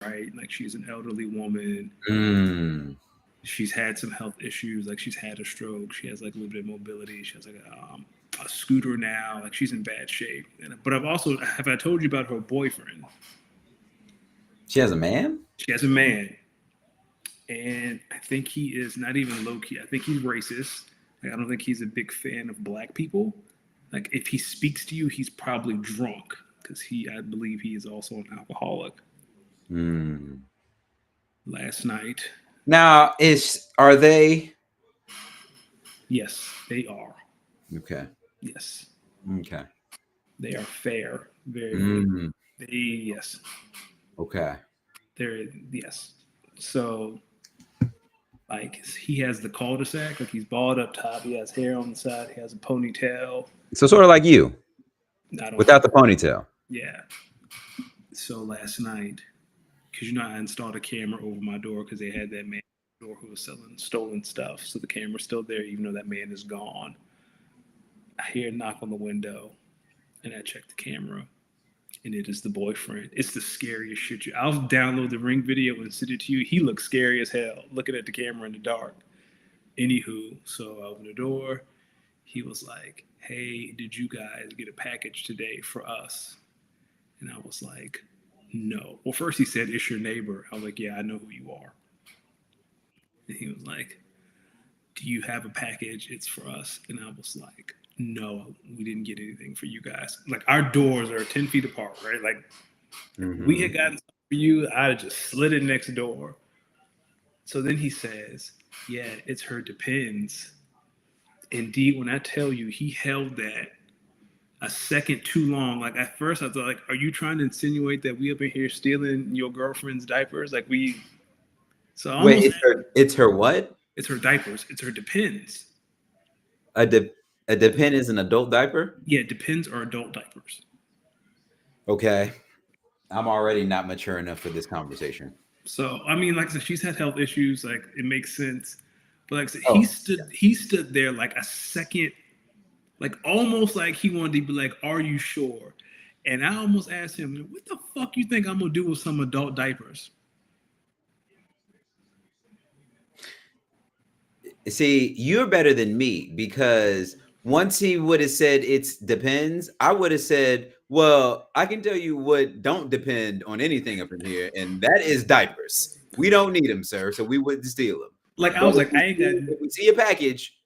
right? Like she's an elderly woman. Mm. She's had some health issues. Like she's had a stroke. She has like a little bit of mobility. She has like a scooter now. Like she's in bad shape. But I've also have I told you about her boyfriend? She has a man? She has a man, and I think he is not even low key. I think he's racist. Like I don't think he's a big fan of black people. Like if he speaks to you, he's probably drunk because I believe he is also an alcoholic. Mm. Last night, Now, are they yes, they are. okay? Yes, Okay. they are fair. Very. Mm. They yes, Okay. they're yes. So like he has the cul-de-sac. Like he's bald up top. He has hair on the side. He has a ponytail. So sort of like you, I don't have. without the ponytail. Yeah. So last night, because you know I installed a camera over my door because they had that man at the door who was selling stolen stuff. So the camera's still there, even though that man is gone. I hear a knock on the window, and I check the camera, and it is the boyfriend. It's the scariest shit. I'll download the Ring video and send it to you. He looks scary as hell, looking at the camera in the dark. Anywho, so I opened the door. He was like, "Hey, did you guys get a package today for us?" And I was like, "No." Well, first he said, "It's your neighbor." I was like, "Yeah, I know who you are." And he was like, "Do you have a package? It's for us." And I was like, "No, we didn't get anything for you guys. Like our doors are 10 feet apart, right? Like if we Mm-hmm. had gotten something for you, I'd have just slid it next door." So then he says, "Yeah, it's her depends." Indeed, when I tell you, he held that a second too long. Like at first, I thought, like, "Are you trying to insinuate that we up in here stealing your girlfriend's diapers?" Like we. So I Wait, almost. it's her what? It's her diapers. It's her depends. A de- a Depend is an adult diaper? Yeah, depends are adult diapers. Okay. I'm already not mature enough for this conversation. So I mean, like I said, she's had health issues. Like it makes sense. But like I said, he Oh, stood. He stood there like a second, like almost like he wanted to be like, "Are you sure?" And I almost asked him, "What the fuck you think I'm gonna do with some adult diapers?" see, you're better than me because once he would have said it's depends, I would have said, well, I can tell you what don't depend on anything up in here, and that is diapers. We don't need them, sir, so we wouldn't steal them. Like I But was like, I ain't got. if we see a package,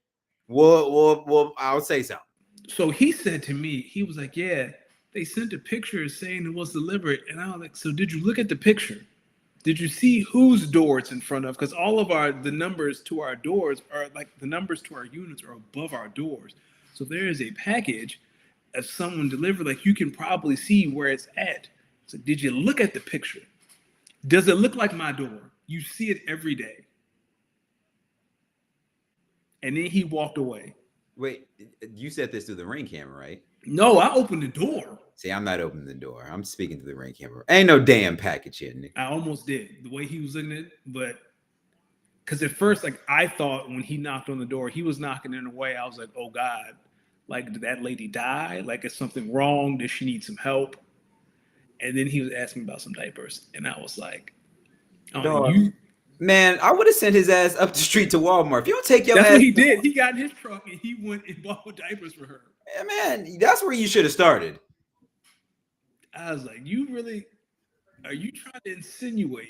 we'll I'll say something. So he said to me, he was like, "Yeah, they sent a picture saying it was delivered," and I was like, "So did you look at the picture? Did you see whose door it's in front of? Because all of the numbers to our doors are like the numbers to our units are above our doors. So if there is a package of someone delivered, like you can probably see where it's at. So did you look at the picture? Does it look like my door? You see it every day." And then he walked away. Wait, you said this through the Ring camera, right? No, I opened the door. See, I'm not opening the door. I'm speaking to the Ring camera. Ain't no damn package here, Nick. I almost did the way he was looking at it, but because at first, like I thought when he knocked on the door, he was knocking in a way. I was like, "Oh God, like did that lady die? Like is something wrong? Does she need some help?" And then he was asking about some diapers, and I was like, "Oh, Dog. you." Man, I would have sent his ass up the street to Walmart. If you don't take your That's what ass, he did. He got in his truck and he went and bought diapers for her. man, that's where you should have started. I was like, "You really? Are you trying to insinuate?"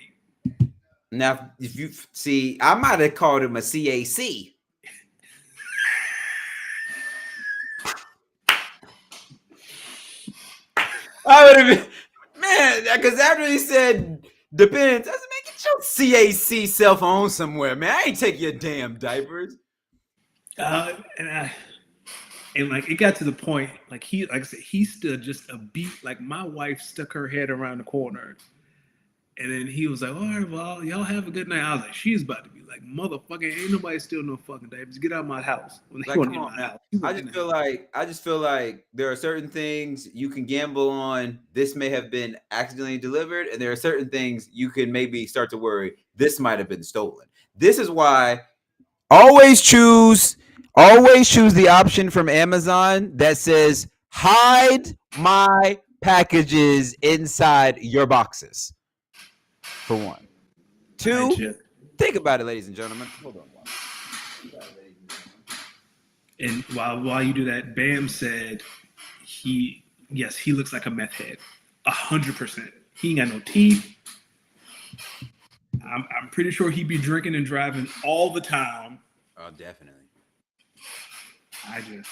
Now, if you see, I might have called him a CAC. I would have been, man, because after he said depends, I said, man, get your CAC self on somewhere, man. I ain't take your damn diapers. And like it got to the point, like like I said, he stood just a beat. Like my wife stuck her head around the corner. And then he was like, "All right, well, y'all have a good night." I was like, "She's about to be like, motherfucker, ain't nobody steal no fucking diapers. Get out of my house." When they Like, want come in on, my man. house, he wasn't in the house. I just feel like there are certain things you can gamble on. This may have been accidentally delivered, and there are certain things you can maybe start to worry this might have been stolen. This is why always choose the option from Amazon that says hide my packages inside your boxes. For one. I Two, just, think about it, ladies and gentlemen. Hold on. and while you do that, Bam said he looks like a meth head, 100%. He ain't got no teeth. I'm pretty sure he'd be drinking and driving all the time. Oh, definitely. I just,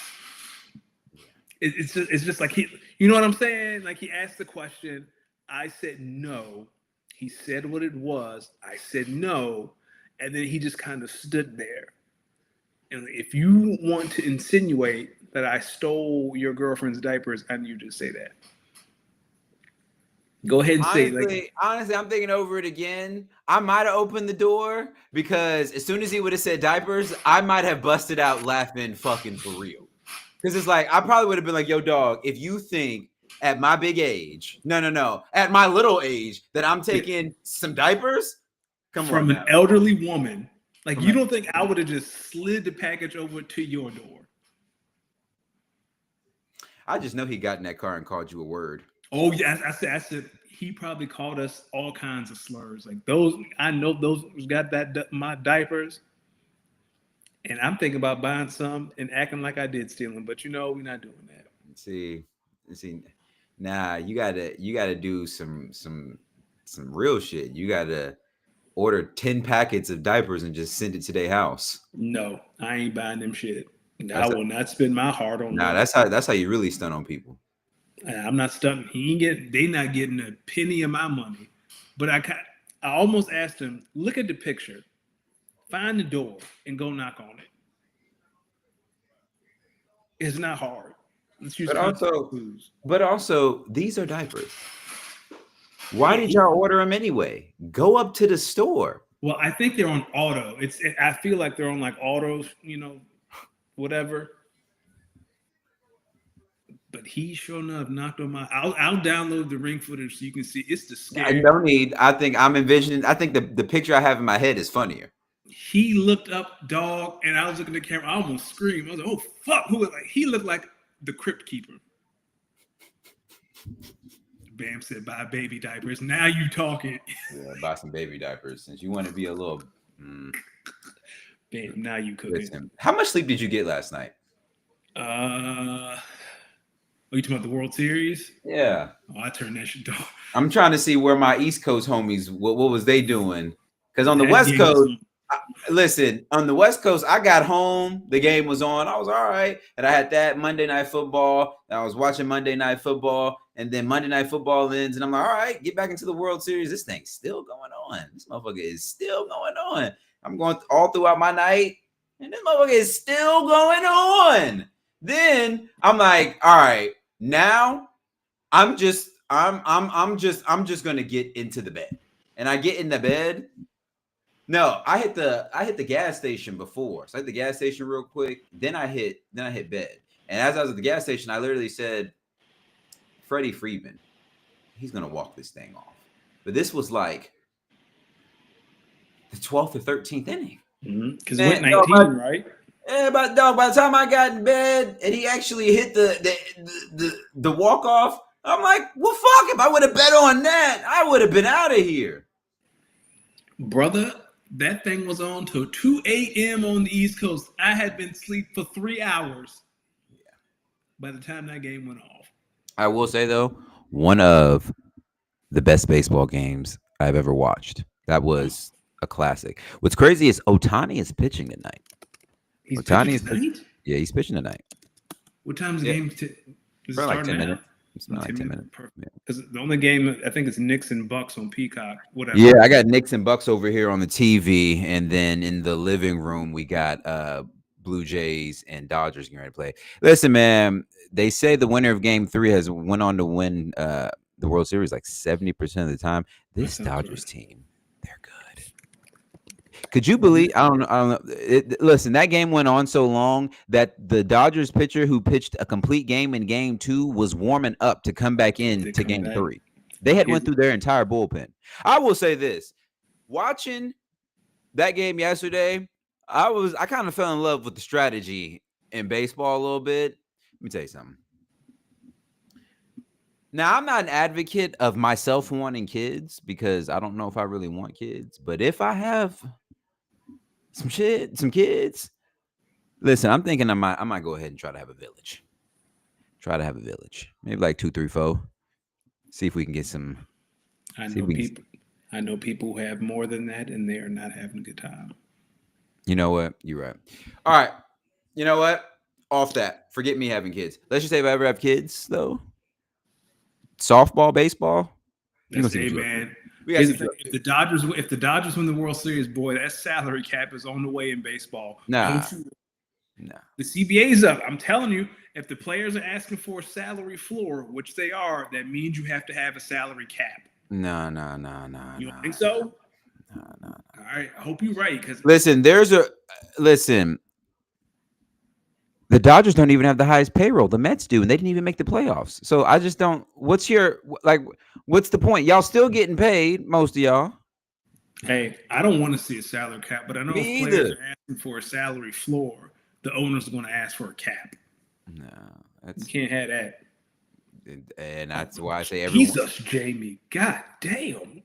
it's just like he, you know what I'm saying? Like he asked the question, I said no. He said what it was. I said no, and then he just kind of stood there. And if you want to insinuate that I stole your girlfriend's diapers, I need you to say that. Go ahead and say it. Honestly, I'm thinking over it again. I might have opened the door because as soon as he would have said diapers, I might have busted out laughing fucking for real. Because it's like, I probably would have been like, yo, dog, if you think at my big age, no, at my little age, that I'm taking some diapers, come from on an now. elderly woman. Like, you don't think I would have just slid the package over to your door? I just know he got in that car and called you a word. Oh, yeah. I said he probably called us all kinds of slurs. Like those, I know those got my diapers. And I'm thinking about buying some and acting like I did steal them. But we're not doing that. See, nah, you gotta do some real shit. You gotta order 10 packets of diapers and just send it to their house. No, I ain't buying them shit. I will not spend my heart on Nah, them. that's how you really stun on people. I'm not stunting. They not getting a penny of my money. But I almost asked him, look at the picture, find the door, and go knock on it. It's not hard. Let's use clues. But also, these are diapers. Why did y'all order them anyway? Go up to the store. Well, I think they're on auto. I feel like they're on like autos, whatever. But he sure enough knocked on my. I'll download the ring footage so you can see. It's the scary. No need. I think I'm envisioning. I think the picture I have in my head is funnier. He looked up, dog, and I was looking at the camera. I almost screamed. I was like, "Oh fuck!" Who was like? He looked like the crypt keeper. Bam said, "Buy baby diapers." Now you talking? Yeah, buy some baby diapers since you want to be a little. Bam, now you cooking. How much sleep did you get last night? Are you talking about the World Series? Yeah. Oh, I turned that shit off. I'm trying to see where my East Coast homies, what was they doing? Because on the West Coast, listen, on the West Coast, I got home, the game was on, I was all right, and I had that Monday Night Football. I was watching Monday Night Football, and then Monday Night Football ends, and I'm like, all right, get back into the World Series. This thing's still going on. This motherfucker is still going on. I'm going all throughout my night, and this motherfucker is still going on. Then I'm like, all right, now I'm just gonna get into the bed, and I get in the bed. No, I hit the gas station before, so I hit the gas station real quick. Then I hit bed, and as I was at the gas station, I literally said, "Freddie Freeman, he's gonna walk this thing off." But this was like the 12th or 13th inning, because it went 19, right? Yeah, but dog, by the time I got in bed and he actually hit the walk off, I'm like, well, fuck, if I would have bet on that, I would have been out of here. Brother, that thing was on till 2 a.m. on the East Coast. I had been asleep for 3 hours by the time that game went off. I will say, though, one of the best baseball games I've ever watched. That was a classic. What's crazy is Ohtani is pitching tonight. He's pitching tonight? Yeah, he's pitching tonight. What time's the game? For like 10 minutes. It's not like 10 minutes. Because the only game, I think, is Knicks and Bucks on Peacock. Whatever. Yeah, I got Knicks and Bucks over here on the TV, and then in the living room we got Blue Jays and Dodgers getting ready to play. Listen, man, they say the winner of Game 3 has went on to win the World Series like 70% of the time. This Dodgers team, they're good. Could you believe? I don't know. Listen, that game went on so long that the Dodgers pitcher who pitched a complete game in Game 2 was warming up to come back in to Game 3. They had went through their entire bullpen. I will say this: watching that game yesterday, I kind of fell in love with the strategy in baseball a little bit. Let me tell you something. Now, I'm not an advocate of myself wanting kids because I don't know if I really want kids. But if I have some kids, listen, I'm thinking I might go ahead and try to have a village. Try to have a village, maybe like 2, 3, 4. See if we can get some. I See if know we can. people. I know people who have more than that, and they are not having a good time. You know what? You're right. All right. You know what? Off that. Forget me having kids. Let's just say if I ever have kids, though, softball, baseball, you gonna That's see what a you're up to. man. We gotta Here's see the what thing: you're up if to. the Dodgers win the World Series, boy, that salary cap is on the way in baseball. Nah, Don't you? nah, The CBA's up. I'm telling you, if the players are asking for a salary floor, which they are, that means you have to have a salary cap. nah, nah, nah, nah, You don't nah, think so? nah, nah. All right. I hope you're right because Listen, listen. The Dodgers don't even have the highest payroll. The Mets do, and they didn't even make the playoffs. So I just don't. What's the point? Y'all still getting paid, most of y'all. hey, I don't want to see a salary cap, but I know if Me players either. are asking for a salary floor, the owners are going to ask for a cap. No, You that's can't have that. and that's why I say everyone. Jesus, Jamie. God damn.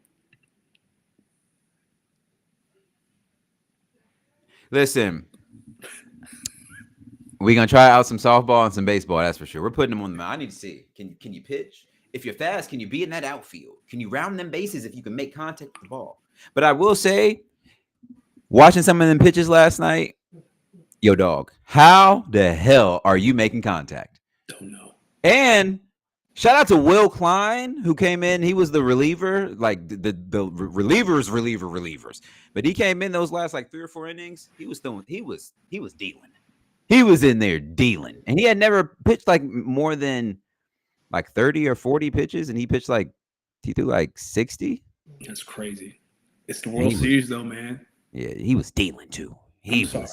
Listen, we're gonna try out some softball and some baseball. That's for sure. We're putting them on the mound. I need to see. Can you pitch? If you're fast, can you be in that outfield? Can you round them bases if you can make contact with the ball? But I will say, watching some of them pitches last night, yo, dog, how the hell are you making contact? Don't know. And shout out to Will Klein, who came in. He was the reliever, like the relievers. But he came in those last like 3 or 4 innings. He was dealing. He was in there dealing, and he had never pitched like more than like 30 or 40 pitches, and he threw like 60. That's crazy. It's the And World Series, though, man. he was dealing too. I'm He was. sorry.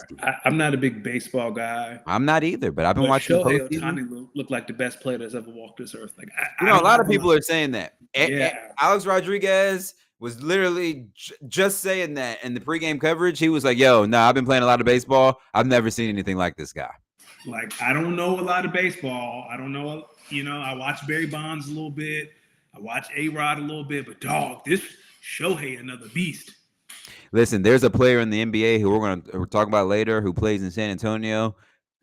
I'm not a big baseball guy, I'm not either, but I've been but watching the Shohei postseason. Otani looked like the best player that's ever walked this earth. Like I A don't lot of know. people are saying that. Yeah. Alex Rodriguez was literally just saying that in the pregame coverage. He was like, "Yo, I've been playing a lot of baseball. I've never seen anything like this guy." Like I don't know a lot of baseball. I don't know. I watch Barry Bonds a little bit. I watch A-Rod a little bit, but dog, this Shohei another beast. Listen, there's a player in the NBA who we're talking about later who plays in San Antonio.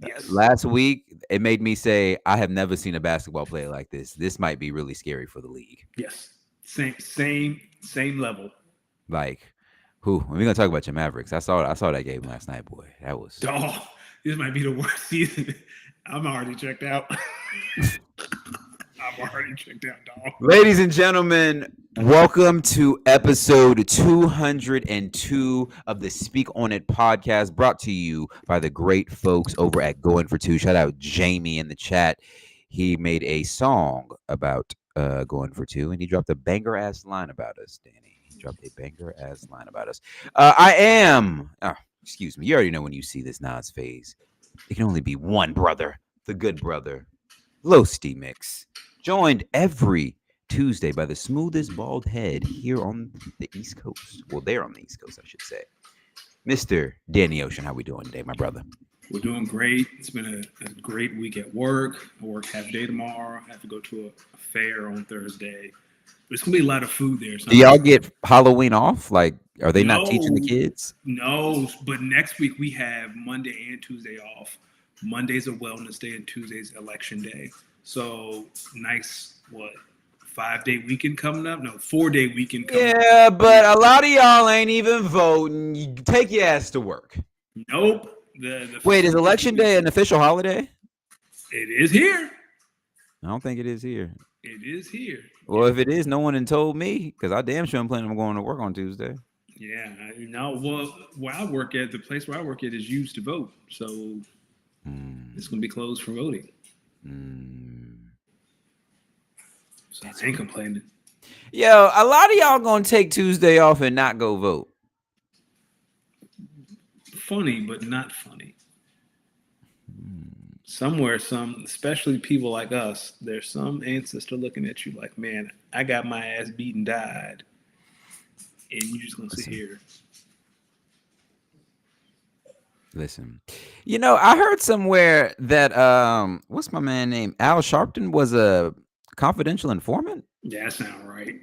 Yes. Last week, it made me say, I have never seen a basketball player like this. This might be really scary for the league. Yes. Same level. Like, we're gonna talk about your Mavericks. I saw that game last night, boy. That was Dog, this might be the worst season. I'm already checked out. I'm already checked out, dog. Ladies and gentlemen, welcome to episode 202 of the Speak On It podcast, brought to you by the great folks over at Going for Two. Shout out Jamie in the chat. He made a song about Going for Two, and he dropped a banger ass line about us, Danny. He dropped a banger ass line about us. Excuse me. You already know when you see this Nas phase, it can only be one brother, the good brother, Losty Mix. Joined every Tuesday by the smoothest bald head here on the East Coast. Well, they're on the East Coast, I should say. Mr. Danny Ocean, how we doing today, my brother? We're doing great. It's been a great week at work. I work half day tomorrow. I have to go to a fair on Thursday. There's gonna be a lot of food there. So Do y'all get Halloween off? Like, are they not teaching the No. kids? No, but next week we have Monday and Tuesday off. Monday's a wellness day and Tuesday's election day. So nice, 5-day weekend coming up? No, 4-day weekend coming up. Yeah, but a lot of y'all ain't even voting. You take your ass to work. Nope. Wait, is election day an official holiday? It is here. I don't think it is here. It is here. Well, if it is, no one had told me because I damn sure I'm planning on going to work on Tuesday. Yeah, well, where I work at, the place where I work at is used to vote, so it's gonna be closed for voting. So I ain't complaining. Yo, a lot of y'all gonna take Tuesday off and not go vote. Funny, but not funny. Somewhere, especially people like us, there's some ancestor looking at you like, man, I got my ass beat and died, and you just gonna sit here. Listen, I heard somewhere that what's my man name? Al Sharpton was a confidential informant. Yeah, that's not right.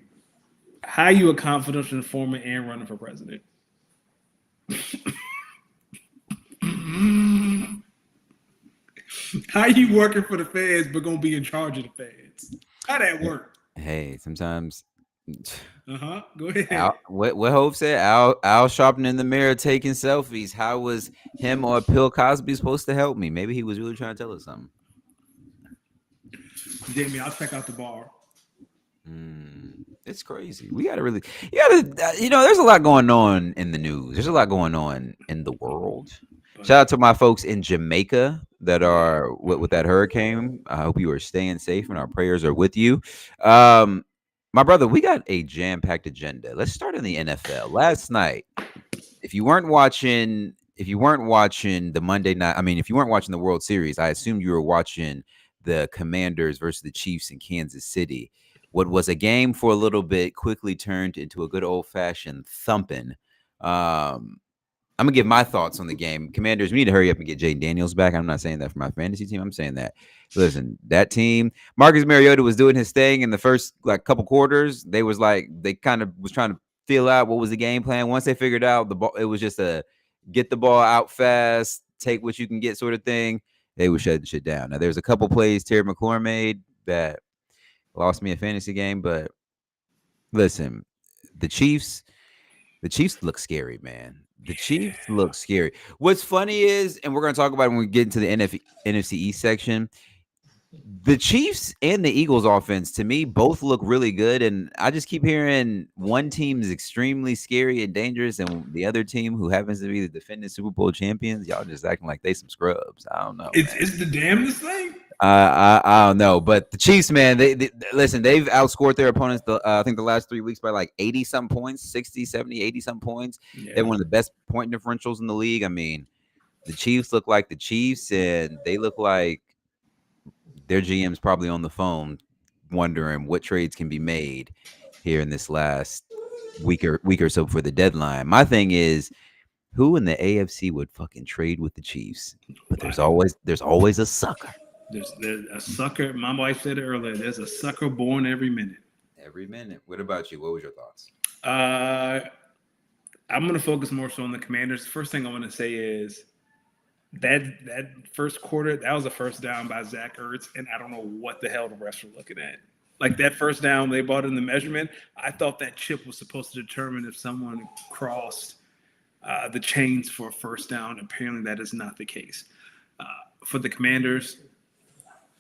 How you a confidential informant and running for president? How you working for the feds but gonna be in charge of the feds? How that work? Hey, sometimes Go ahead. what Hope said, Al Sharpton in the mirror taking selfies. How was him or Bill Cosby supposed to help me? Maybe he was really trying to tell us something. Jamie, I'll check out the bar. It's crazy. We gotta really, you gotta, there's a lot going on in the news. There's a lot going on in the world. But Shout out to my folks in Jamaica that are with that hurricane. I hope you are staying safe and our prayers are with you. Um, my brother, we got a jam-packed agenda. Let's start in the NFL. Last night, if you weren't watching the Monday night, I mean, if you weren't watching the World Series, I assume you were watching the Commanders versus the Chiefs in Kansas City. What was a game for a little bit quickly turned into a good old-fashioned thumping. I'm gonna give my thoughts on the game. Commanders, we need to hurry up and get Jaden Daniels back. I'm not saying that for my fantasy team. I'm saying that. Listen, that team, Marcus Mariota was doing his thing in the first couple quarters. They kind of was trying to feel out what was the game plan. Once they figured out the ball, it was just a get the ball out fast, take what you can get sort of thing. They were shutting shit down. Now there's a couple plays Terry McLaurin made that lost me a fantasy game, but listen, the Chiefs. The Chiefs look scary, man. The Chiefs look scary. What's funny is, and we're going to talk about it when we get into the NFC East section, the Chiefs and the Eagles offense, to me, both look really good. And I just keep hearing one team is extremely scary and dangerous, and the other team, who happens to be the defending Super Bowl champions, y'all just acting like they some scrubs. I don't know, man. it's the damnedest thing. I don't know, but the Chiefs, man, they listen. They've outscored their opponents. I think the last 3 weeks by like 80 some points, 60, 70, 80 some points. Yeah. They're one of the best point differentials in the league. I mean, the Chiefs look like the Chiefs, and they look like their GM's probably on the phone wondering what trades can be made here in this last week or so before the deadline. My thing is, who in the AFC would fucking trade with the Chiefs? But there's always a sucker. There's a sucker. My wife said it earlier. There's a sucker born every minute. Every minute. What about you? What was your thoughts? I'm going to focus more so on the Commanders. First thing I want to say is that first quarter, that was a first down by Zach Ertz, and I don't know what the hell the refs were looking at. Like that first down, they brought in the measurement. I thought that chip was supposed to determine if someone crossed the chains for a first down. Apparently, that is not the case. For the Commanders,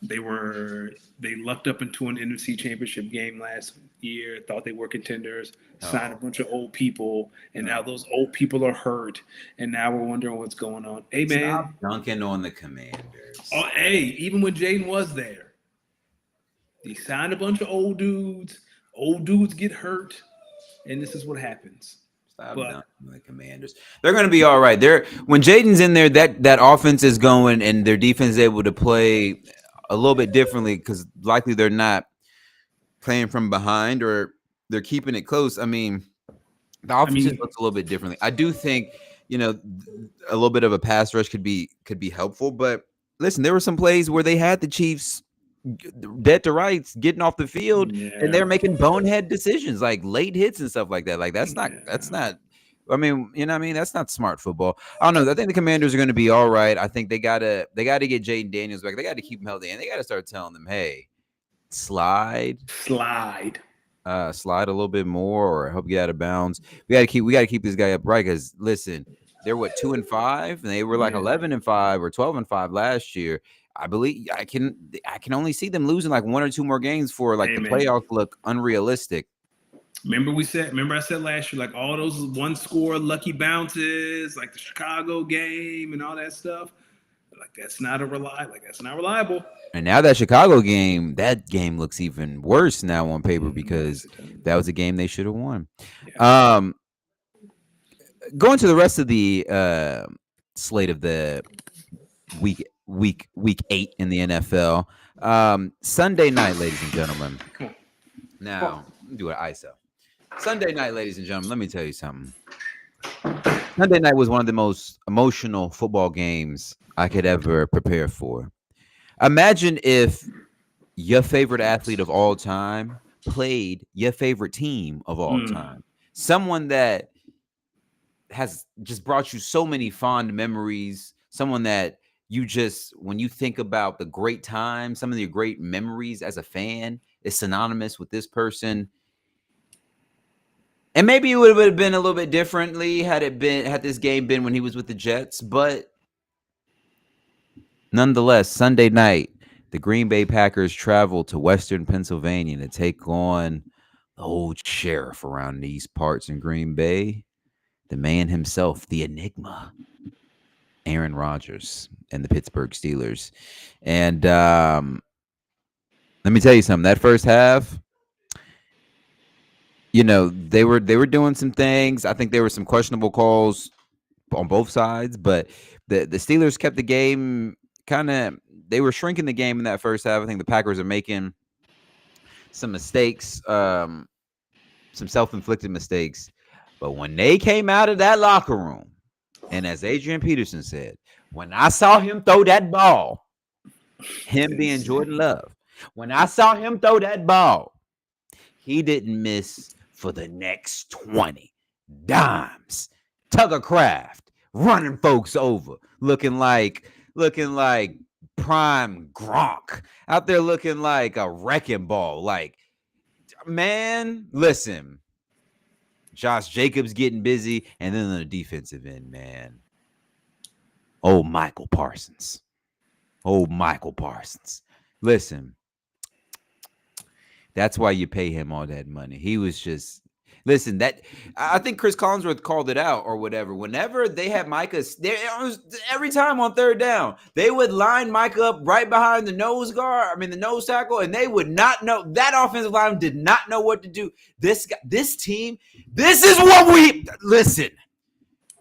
they lucked up into an NFC Championship game last year. Thought they were contenders. Signed a bunch of old people, and now those old people are hurt. And now we're wondering what's going on. Hey, man, stop dunking on the Commanders. Oh, hey, even when Jaden was there, they signed a bunch of old dudes. Old dudes get hurt, and this is what happens. Stop dunking on the Commanders. They're going to be all right. When Jaden's in there, that offense is going, and their defense is able to play a little bit differently because likely they're not playing from behind or they're keeping it close. I mean, the offense looks a little bit differently. I do think, a little bit of a pass rush could be helpful. But listen, there were some plays where they had the Chiefs dead to rights getting off the field, and they're making bonehead decisions like late hits and stuff like that. Like that's not. I mean, that's not smart football. I don't know. I think the Commanders are going to be all right. I think they gotta get Jaden Daniels back. They got to keep him healthy, and they got to start telling them, hey, slide a little bit more, or help get out of bounds. We got to keep this guy upright because listen, they're 2-5, and they were like 11-5 or 12-5 last year. I believe I can only see them losing like one or two more games for the playoffs look unrealistic. Remember I said last year, like all those one score lucky bounces, like the Chicago game and all that stuff. Like that's not reliable. And now that Chicago game, that game looks even worse now on paper because that was a game they should have won. Yeah. Going to the rest of the slate of the week 8 in the NFL. Sunday night, ladies and gentlemen. Now, do an ISO. Sunday night, ladies and gentlemen, let me tell you something. Sunday night was one of the most emotional football games I could ever prepare for. Imagine if your favorite athlete of all time played your favorite team of all time. Someone that has just brought you so many fond memories. Someone that you just, when you think about the great times, some of your great memories as a fan is synonymous with this person. And maybe it would have been a little bit differently had this game been when he was with the Jets, but nonetheless, Sunday night, the Green Bay Packers travel to Western Pennsylvania to take on the old sheriff around these parts in Green Bay, the man himself, the Enigma, Aaron Rodgers and the Pittsburgh Steelers. And let me tell you something. That first half, they were doing some things. I think there were some questionable calls on both sides, but the Steelers kept the game they were shrinking the game in that first half. I think the Packers are making some mistakes, some self-inflicted mistakes. But when they came out of that locker room, and as Adrian Peterson said, when I saw him throw that ball, him being Jordan Love, when I saw him throw that ball, he didn't miss for the next 20 dimes. Tugger Craft running folks over, looking like prime Gronk out there, looking like a wrecking ball. Like, man, listen, Josh Jacobs getting busy, and then on the defensive end, man, Michael Parsons. Listen, that's why you pay him all that money. He was just, listen, that I think Chris Collinsworth called it out or whatever. Whenever they had Micah, every time on third down, they would line Micah up right behind the nose tackle, and they would not know. That offensive line did not know what to do. This team, this is what we listen.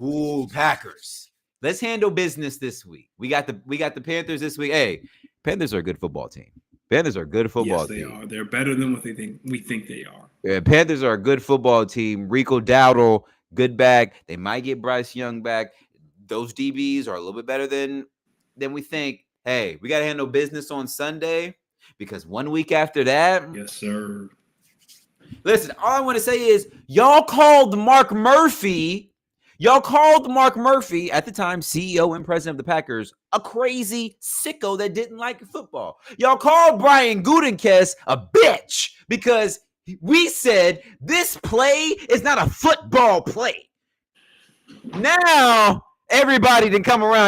Ooh, Packers. Let's handle business this week. We got the Panthers this week. Hey, Panthers are a good football team. Panthers are a good football team. Yes, they are. They're better than what we think they are. Yeah, Panthers are a good football team. Rico Dowdle, good back. They might get Bryce Young back. Those DBs are a little bit better than we think. Hey, we got to handle business on Sunday because 1 week after that. Yes, sir. Listen, all I want to say is y'all called Mark Murphy. Y'all called Mark Murphy, at the time CEO and president of the Packers, a crazy sicko that didn't like football. Y'all called Brian Gutekunst a bitch because we said this play is not a football play. Now everybody can come around.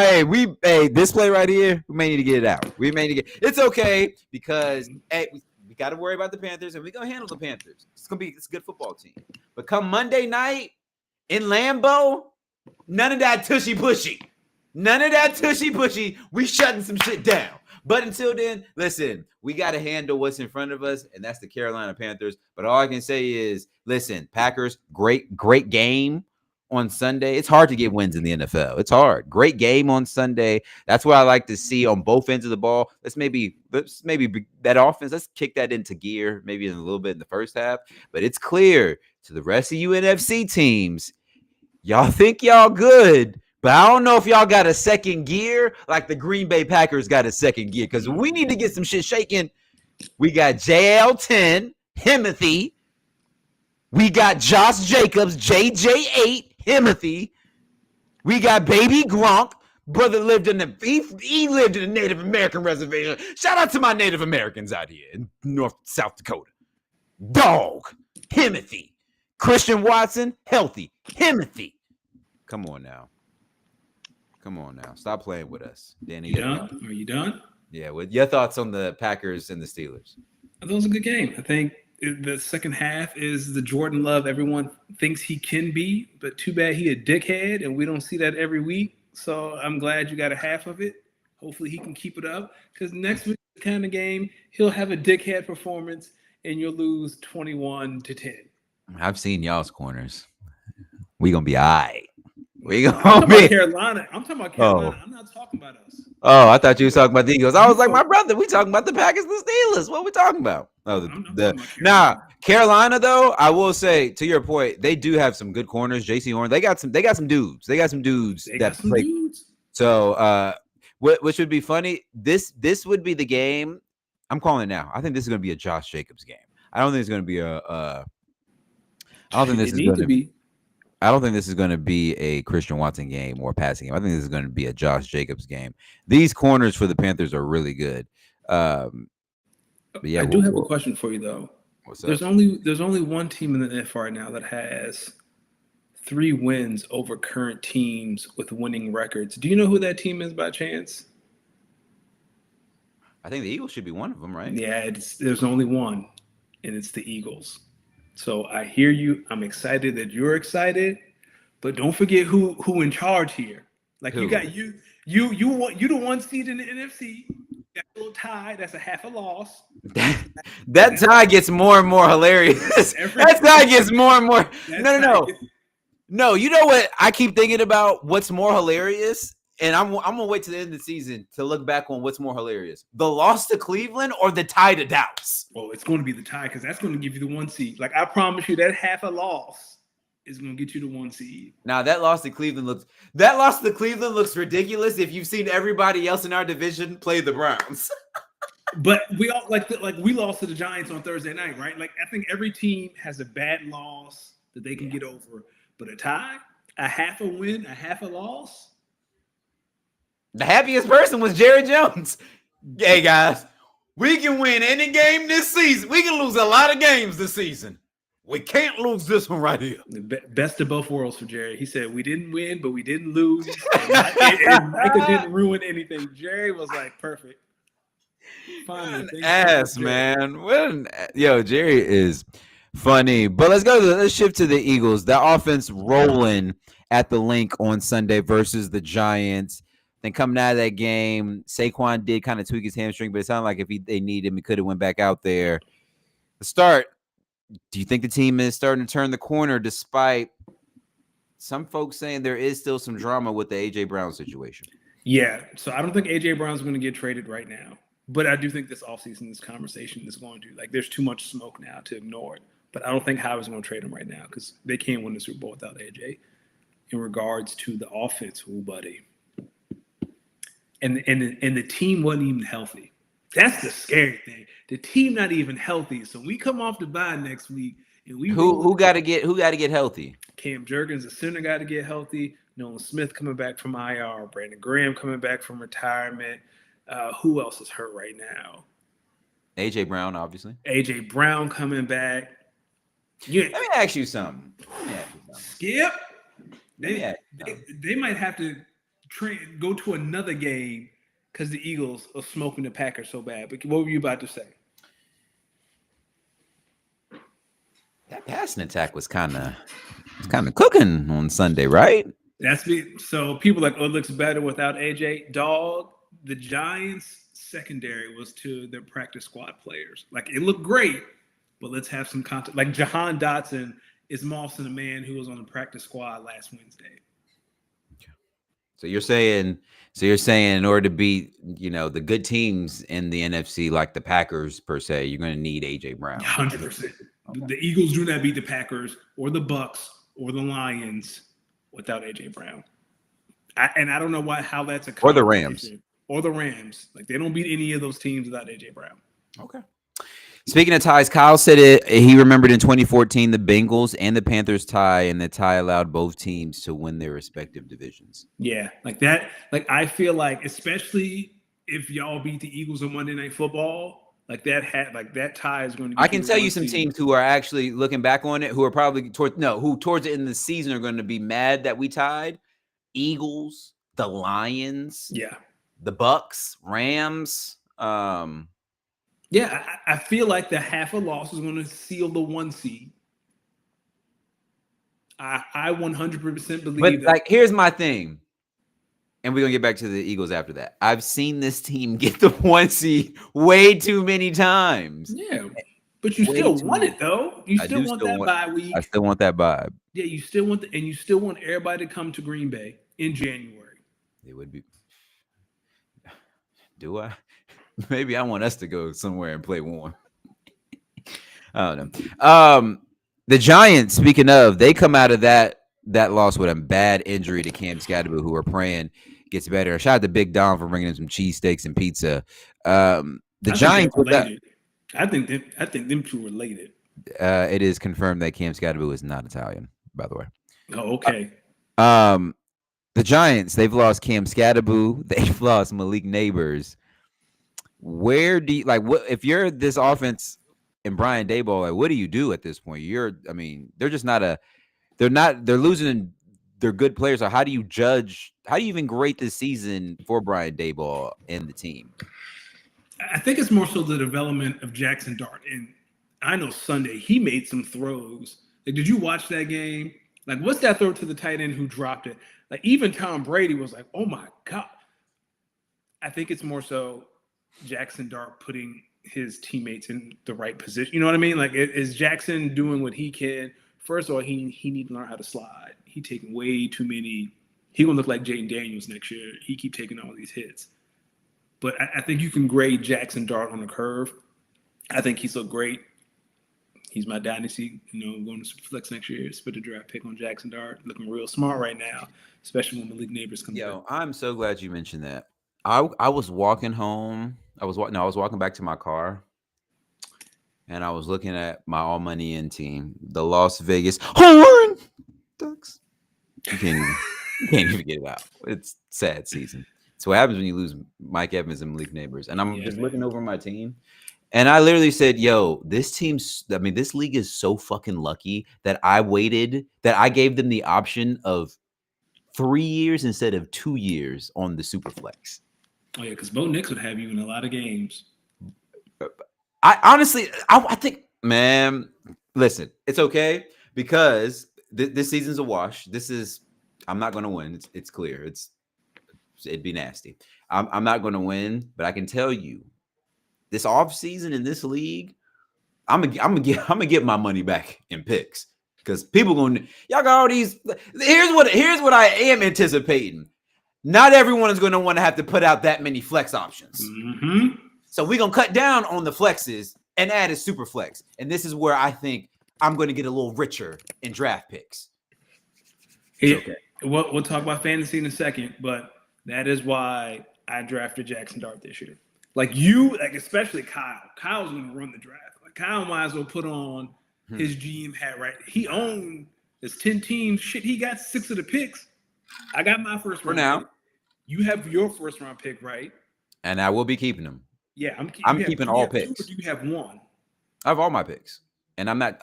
Hey, this play right here, we may need to get it out. It's okay because we got to worry about the Panthers and we're gonna handle the Panthers. It's a good football team. But come Monday night in Lambeau, none of that tushy pushy. We shutting some shit down. But until then, listen, we got to handle what's in front of us, and that's the Carolina Panthers. But all I can say is, listen, Packers, great game on Sunday. It's hard to get wins in the NFL. It's hard. Great game on Sunday. That's what I like to see on both ends of the ball. Let's maybe that offense, let's kick that into gear, maybe in a little bit in the first half. But it's clear to the rest of you NFC teams, y'all think y'all good, but I don't know if y'all got a second gear like the Green Bay Packers got a second gear because we need to get some shit shaking. We got JL10, Himothy. We got Josh Jacobs, JJ8, Himothy. We got Baby Gronk. Brother lived in he lived in a Native American reservation. Shout out to my Native Americans out here in South Dakota. Dog, Himothy. Christian Watson, healthy. Himothy. Come on now. Stop playing with us. Danny, you done? Are you done? Yeah, with your thoughts on the Packers and the Steelers. I thought it was a good game. I think the second half is the Jordan Love everyone thinks he can be, but too bad he a dickhead, and we don't see that every week. So I'm glad you got a half of it. Hopefully he can keep it up because next week kind of game, he'll have a dickhead performance, and you'll lose 21-10. I've seen y'all's corners. We gonna be all right. I'm talking about Carolina. I'm not talking about us. Oh, I thought you were talking about the Eagles. I was like, my brother, we talking about the Packers and the Steelers. What are we talking about? Carolina though, I will say to your point, they do have some good corners. JC Horn, they got some dudes. So which would be funny. This would be the game. I'm calling it now. I think this is going to be a Josh Jacobs game. I don't think it's going to be I don't think this It is need going to to. be. I don't think this is going to be a Christian Watson game or a passing game. I think this is going to be a Josh Jacobs game. These corners for the Panthers are really good. But yeah, I do have a question for you though. What's There's up? only one team in the NFL right now that has 3 wins over current teams with winning records. Do you know who that team is by chance? I think the Eagles should be one of them, right? Yeah, there's only one, and it's the Eagles. So I hear you. I'm excited that you're excited, but don't forget who in charge here. Like Who? you got you the 1 seed in the NFC. You got a little tie. That's a half a loss. That tie gets more and more hilarious. That tie gets more and more. No. You know what I keep thinking about? What's more hilarious? And I'm gonna wait to the end of the season to look back on what's more hilarious: the loss to Cleveland or the tie to Dallas. Well, it's going to be the tie because that's going to give you the 1 seed. Like I promise you, that half a loss is going to get you the 1 seed. Now that loss to Cleveland looks ridiculous if you've seen everybody else in our division play the Browns. But we all like we lost to the Giants on Thursday night, right? Like I think every team has a bad loss that they can get over, but a tie, a half a win, a half a loss. The happiest person was Jerry Jones. Hey guys, we can win any game this season. We can lose a lot of games this season. We can't lose this one right here. The best of both worlds for Jerry. He said, we didn't win, but we didn't lose. And Micah didn't ruin anything. Jerry was like, perfect. Fine. Ass, man. Yo, Jerry is funny. But let's shift to the Eagles. The offense rolling at the link on Sunday versus the Giants. Then coming out of that game, Saquon did kind of tweak his hamstring, but it sounded like if they need him, he could have went back out there. The start. Do you think the team is starting to turn the corner despite some folks saying there is still some drama with the A.J. Brown situation? Yeah, so I don't think A.J. Brown's going to get traded right now. But I do think this offseason, this conversation is going to, like, there's too much smoke now to ignore it. But I don't think Howard's going to trade him right now because they can't win the Super Bowl without A.J. In regards to the offense, buddy. And the team wasn't even healthy. That's the scary thing. The team not even healthy. So we come off the bye next week, and who got to get healthy? Cam Jurgens, the center, got to get healthy. Nolan Smith coming back from IR. Brandon Graham coming back from retirement. Who else is hurt right now? A.J. Brown, obviously. A.J. Brown coming back. Yeah. Let me ask you something. Skip. They might have to go to another game because the Eagles are smoking the Packers so bad. But what were you about to say? That passing attack was kind of cooking on Sunday, right? That's me. So people like, oh, it looks better without AJ. Dog, the Giants secondary was to their practice squad players. Like it looked great, but let's have some content. Like Jahan Dotson is mossing a man who was on the practice squad last Wednesday. So you're saying in order to beat, the good teams in the NFC, like the Packers per se, you're going to need A.J. Brown. 100%. Okay. The Eagles do not beat the Packers or the Bucks or the Lions without A.J. Brown. I don't know how that's a or the Rams. Or the Rams. Like they don't beat any of those teams without A.J. Brown. Okay. Speaking of ties, Kyle said he remembered in 2014 the Bengals and the Panthers tie, and the tie allowed both teams to win their respective divisions. Yeah, like that. Like I feel like, especially if y'all beat the Eagles on Monday Night Football, like that tie is going to. I can tell you some teams who are actually looking back on it, who are probably towards the end of the season are going to be mad that we tied. Eagles, the Lions, yeah, the Bucks, Rams. Yeah, I feel like the half a loss is going to seal the 1 seed. I 100% believe that. Like, here's my thing, and we're going to get back to the Eagles after that. I've seen this team get the 1 seed way too many times. Yeah, but you still want it, though. You still want that bye week. I still want that vibe. Yeah, you still want and you still want everybody to come to Green Bay in January. It would be. Do I? Maybe I want us to go somewhere and play one. I don't know. The Giants, speaking of, they come out of that loss with a bad injury to Cam Scatterbo, who are praying gets better. Shout out to Big Dom for bringing in some cheesesteaks and pizza. The I think they're Giants were that. related. I think them two are related. It is confirmed that Cam Scatterboo is not Italian, by the way. Oh, okay. The Giants, they've lost Cam Scatterboo. They've lost Malik Neighbors. Where do you like what if you're this offense and Brian Daboll, like what do you do at this point? They're just not they're losing their good players. So how do you even grade this season for Brian Daboll and the team? I think it's more so the development of Jackson Dart. And I know Sunday he made some throws. Like, did you watch that game? Like, what's that throw to the tight end who dropped it? Like, even Tom Brady was like, oh my God. I think it's more so Jackson Dart putting his teammates in the right position. You know what I mean? Like, is Jackson doing what he can? First of all, he need to learn how to slide. He taking way too many. He gonna look like Jaden Daniels next year. He keep taking all these hits. But I think you can grade Jackson Dart on the curve. I think he's looked great. He's my dynasty, going to Superflex next year. Spit a draft pick on Jackson Dart. Looking real smart right now, especially when Malik Neighbors comes back. I'm so glad you mentioned that. I was walking home. I was walking back to my car. And I was looking at my all money in team, the Las Vegas Horn Ducks. You can't even get it out. It's sad season. It's what happens when you lose Mike Evans and Malik Neighbors. And I'm looking over my team. And I literally said, yo, this league is so fucking lucky that I gave them the option of 3 years instead of 2 years on the Superflex. Oh, yeah, because Bo Nix would have you in a lot of games. I honestly think, man, listen, it's okay because this season's a wash. I'm not going to win. It's clear. It'd be nasty. I'm not going to win, but I can tell you, this off season in this league, I'm gonna get my money back in picks because y'all got all these. Here's what I am anticipating. Not everyone is going to want to have to put out that many flex options. Mm-hmm. So we're going to cut down on the flexes and add a super flex. And this is where I think I'm going to get a little richer in draft picks. Okay. We'll talk about fantasy in a second, but that is why I drafted Jackson Dart this year. Especially Kyle. Kyle's going to run the draft. Like, Kyle might as well put on his GM hat, right? He owned his 10 teams. Shit, he got 6 of the picks. I got my first round. For now. Pick. You have your first round pick, right? And I will be keeping them. Yeah, I'm keeping all picks. You have one. I have all my picks, and I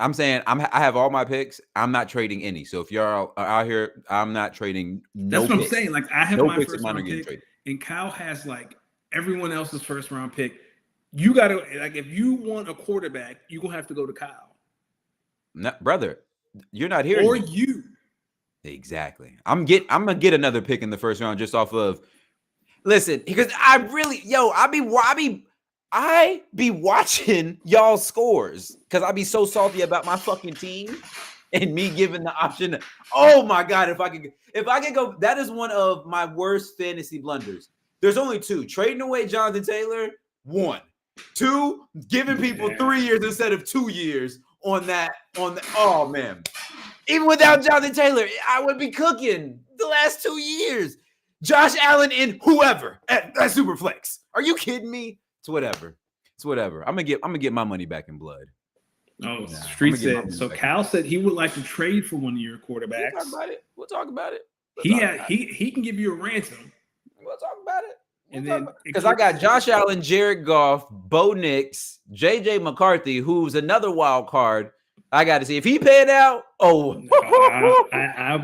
have all my picks. I'm not trading any. So if you're out here, I'm not trading. No, that's what I'm saying. Like, I have my first round pick, traded. And Kyle has like everyone else's first round pick. You gotta if you want a quarterback, you're gonna have to go to Kyle. No, brother, you're not here. Or you. Exactly. I'm gonna get another pick in the first round just off of. Listen, because I be watching y'all scores because I be so salty about my fucking team and me giving the option. Oh my God, if I could go, that is one of my worst fantasy blunders. There's only 2: trading away Jonathan Taylor. 1, 2, giving people 3 years instead of 2 years on that. Oh man, even without Jonathan Taylor, I would be cooking the last 2 years. Josh Allen and whoever at Superflex. Are you kidding me? It's whatever. I'm gonna get my money back in blood. Oh, yeah, Street said. So Cal said he would like to trade for one of your quarterbacks. We'll talk about it. He can give you a ransom. We'll talk about it. Because I got Josh Allen, Jared Goff, Bo Nix, JJ McCarthy, who's another wild card. I got to see if he paid out. Oh,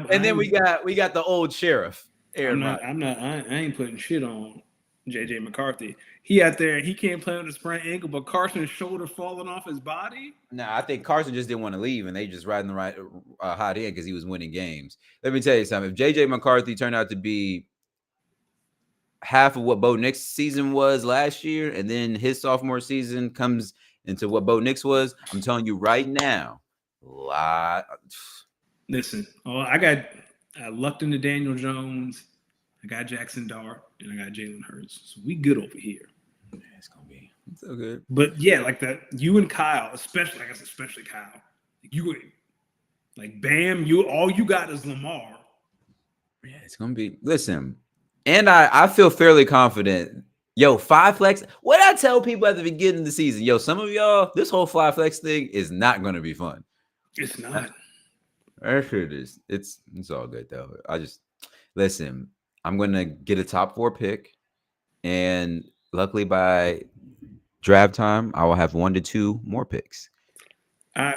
and then we got the old sheriff. I ain't putting shit on JJ McCarthy. He out there, he can't play on a sprained ankle, but Carson's shoulder falling off his body. Nah, I think Carson just didn't want to leave, and they just riding the right hot end because he was winning games. Let me tell you something. If JJ McCarthy turned out to be half of what Bo Nix season was last year, and then his sophomore season comes into what Bo Nix was, I'm telling you right now, Listen, I lucked into Daniel Jones. I got Jackson Dart, and I got Jalen Hurts. So we good over here. Yeah, it's gonna be so good. But yeah, like that, you and Kyle, especially Kyle. Bam, all you got is Lamar. Yeah, it's gonna be. Listen, and I feel fairly confident Yo, 5 flex. What I tell people at the beginning of the season, yo, some of y'all, this whole 5 flex thing is not going to be fun. It's not. Actually, it is. It's all good though. I just listen. I'm gonna get a top 4 pick, and luckily by draft time, I will have 1 to 2 more picks.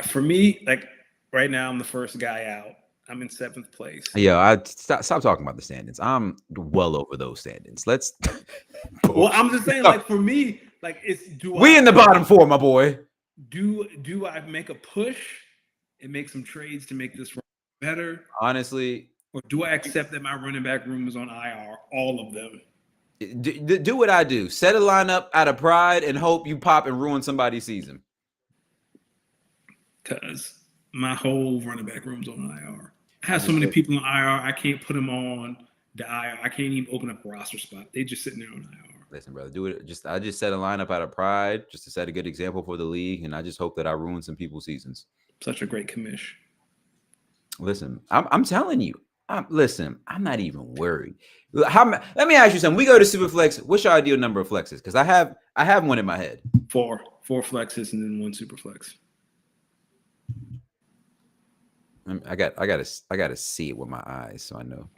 For me, like right now, I'm the first guy out. I'm in 7th place. Yeah, I stop talking about the standings. I'm well over those standings. Let's. Well, I'm just saying, like for me, like it's we in the bottom 4, my boy. Do I make a push and make some trades to make this better? Honestly, or do I accept that my running back room is on IR? All of them. Do what I do. Set a lineup out of pride and hope you pop and ruin somebody's season. Because my whole running back room's on IR. I have so many people on IR, I can't put them on the IR. I can't even open up a roster spot. They just sitting there on IR. Listen, brother, do it. I just set a lineup out of pride, just to set a good example for the league, and I just hope that I ruin some people's seasons. Such a great commish. Listen, I'm telling you. I'm not even worried. Let me ask you something. We go to Superflex. What's your ideal number of flexes? Because I have one in my head. 4 flexes and then 1 Superflex. I gotta see it with my eyes so I know.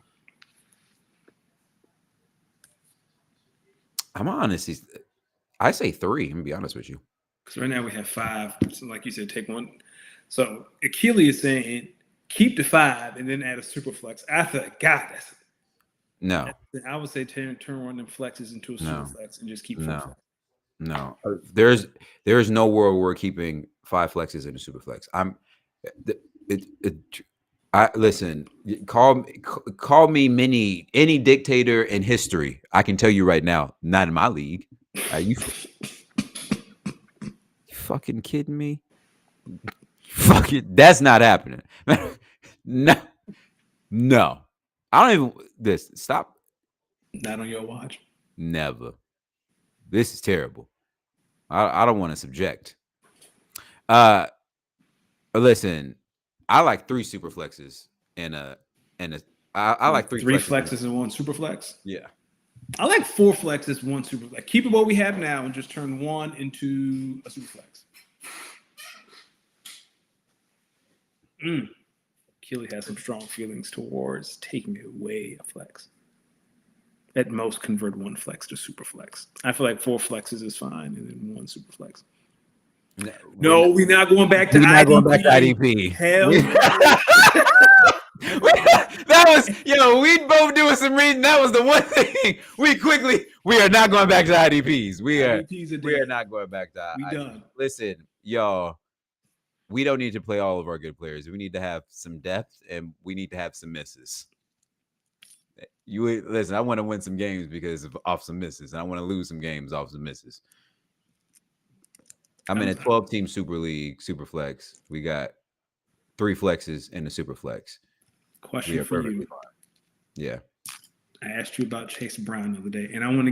I'm honestly, I say 3. I'm gonna be honest with you. Because right now we have 5. So like you said, take 1. So Achilles is saying keep the 5 and then add a Superflex. I thought, God, that's no. I would say turn one of them flexes into a Superflex and just keep 4 No. There's no world where we're keeping 5 flexes in a Superflex. Listen. Call me any dictator in history. I can tell you right now, not in my league. Are you fucking kidding me? That's not happening. No. I don't even stop. Not on your watch. Never. This is terrible. I don't want to subject. Listen, I like 3 Superflexes and I like 3 flexes and 1 Superflex. Yeah. I like 4 flexes, 1 Superflex. Keep it what we have now and just turn 1 into a Superflex. Keely has some strong feelings towards taking away a flex. At most, convert 1 flex to Superflex. I feel like 4 flexes is fine, and then 1 Superflex. No, we're not going back to IDP. We're not going back to IDP. Hell that was, we'd both doing some reading. That was the one thing we are not going back to IDPs. We are not going back to IDPs. Done. Listen, y'all, we don't need to play all of our good players. We need to have some depth and we need to have some misses. Listen, I want to win some games because off some misses, and I want to lose some games off some misses. I'm in a 12-team Super League, Superflex. We got 3 flexes in the Superflex. Question for you. Fine. Yeah. I asked you about Chase Brown the other day, and we're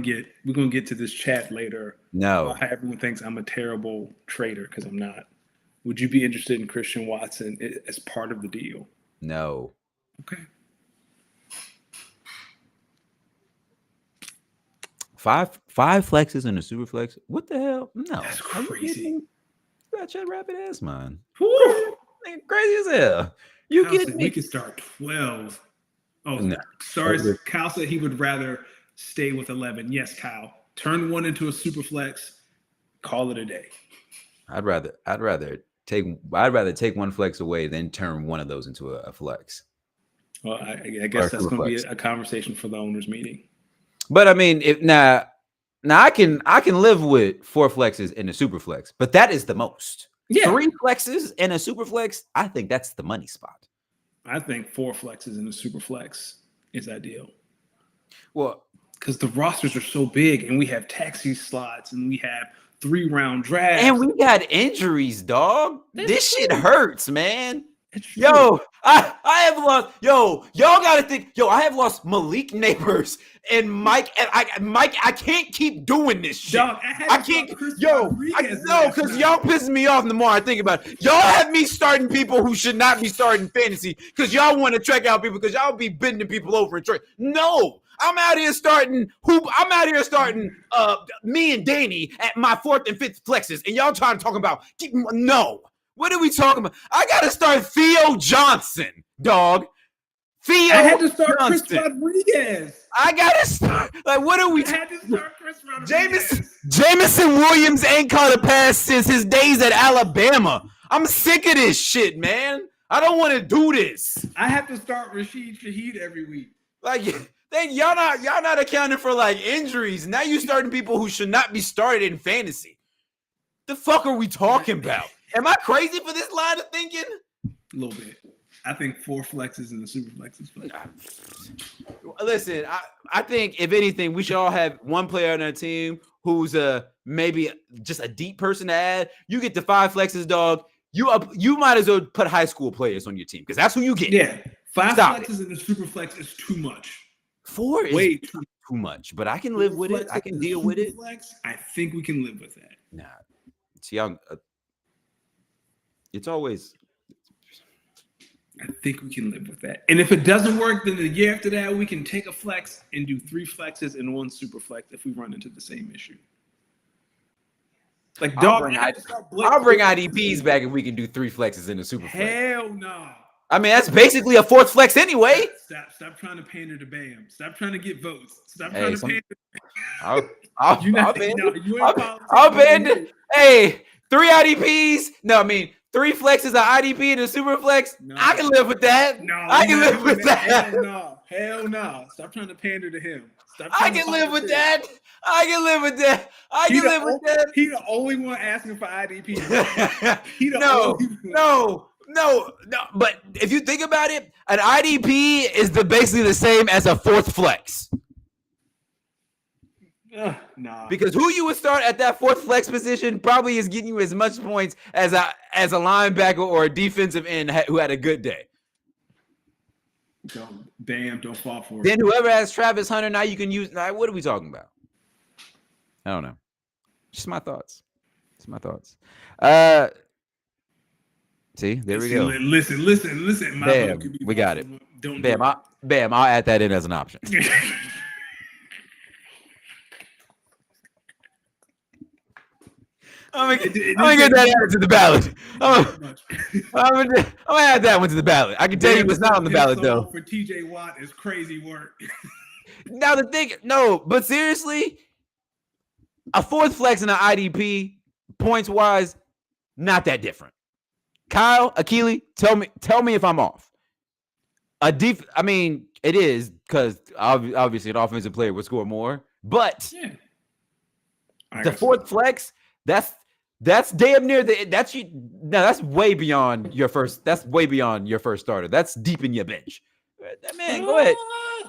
going to get to this chat later. No. How everyone thinks I'm a terrible trader because I'm not. Would you be interested in Christian Watson as part of the deal? No. Okay. 5 flexes in a Superflex? What the hell? No. That's crazy. That's your rapid ass, man. Crazy as hell. We could start 12. Oh, no. Sorry. Kyle said he would rather stay with 11. Yes, Kyle. Turn 1 into a Superflex. Call it a day. I'd rather take 1 flex away than turn 1 of those into a flex. Well, I guess that's going to be a conversation for the owners' meeting. But I mean, now I can live with 4 flexes in a Superflex, but that is the most. Yeah. 3 flexes in a Superflex, I think that's the money spot. I think 4 flexes in a Superflex is ideal. Well, because the rosters are so big, and we have taxi slots, and we have 3-round drafts, and we got injuries, dog. This shit hurts, man. It's true. Yo, I have lost. Yo, y'all gotta think. Yo, I have lost Malik Neighbors and Mike. And I can't keep doing this shit. Dog, I can't. Yo, no, because y'all pissing me off the more I think about it. Y'all have me starting people who should not be starting fantasy because y'all want to track out people because y'all be bending people over in trade. No, I'm out here starting me and Danny at my 4th and 5th flexes, and y'all trying to talk about no. What are we talking about? I gotta start Theo Johnson, dog. Theo I had to start Johnson. Chris Rodriguez. I gotta start. Like, what are we? I had to start Chris Rodriguez. Jameson Williams ain't caught a pass since his days at Alabama. I'm sick of this shit, man. I don't want to do this. I have to start Rashid Shaheed every week. Like, y'all not accounting for like injuries. Now you starting people who should not be started in fantasy. The fuck are we talking about? Am I crazy for this line of thinking? A little bit. I think 4 flexes and the super flexes. Listen, I think if anything, we should all have one player on our team who's maybe just a deep person to add. You get the 5 flexes, dog. You might as well put high school players on your team because that's who you get. Yeah, 5 flexes and the super flex is too much. 4 is way too much, but I can live with it. I can deal with it. Flex, I think we can live with that. Nah, see, it's always. I think we can live with that. And if it doesn't work, then the year after that, we can take a flex and do 3 flexes and 1 super flex if we run into the same issue. Like, I'll bring IDPs back if we can do 3 flexes in a super flex. Hell no. I mean, that's basically a 4th flex anyway. Stop trying to pander to Bam. Stop trying to get votes. Stop trying to pander. I'll band it. Hey, 3 IDPs. No, I mean 3 flexes of IDP and a super flex. No, I can live with that. No, I can live with that. Hell no. Stop trying to pander to him. I can live with that. I can live with that. I can live with that. He the only one asking for IDP. No. But if you think about it, an IDP is basically the same as a 4th flex. Nah. Because who you would start at that 4th flex position probably is getting you as much points as a linebacker or a defensive end who had a good day. Don't fall for it. Then whoever has Travis Hunter, now you can use. Now, what are we talking about? I don't know. Just my thoughts. It's my thoughts. See, there we go. Listen. Bam, we got it. Bam, I'll add that in as an option. I'm gonna get that added to the ballot. I'm gonna add that one to the ballot. I can tell you what's not on the ballot though. For TJ Watt is crazy work. Now the thing, no, but seriously, a 4th flex and an IDP points wise, not that different. Kyle, Akili, tell me if I'm off. I mean, it is because obviously an offensive player would score more, but the 4th flex. That's damn near that's way beyond your first. That's way beyond your first starter. That's deep in your bench. Man, go ahead.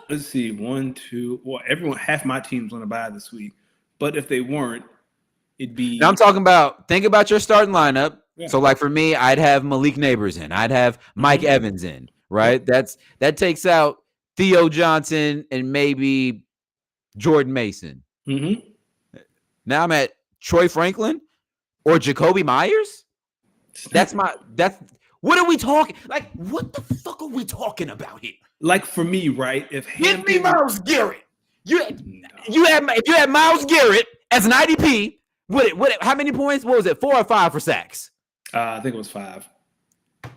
Let's see. 1, 2. Well, half my team's on a bye this week, but if they weren't, it'd be. Now I'm talking about. Think about your starting lineup. Yeah. So, like for me, I'd have Malik Neighbors in. I'd have Mike Evans in. Right. That takes out Theo Johnson and maybe Jordan Mason. Mm-hmm. Now I'm at Troy Franklin or Jacoby Myers? What are we talking? Like, what the fuck are we talking about here? Like for me, right? Give me Myles Garrett. If you had Myles Garrett as an IDP, how many points? What was it? 4 or 5 for sacks? I think it was 5.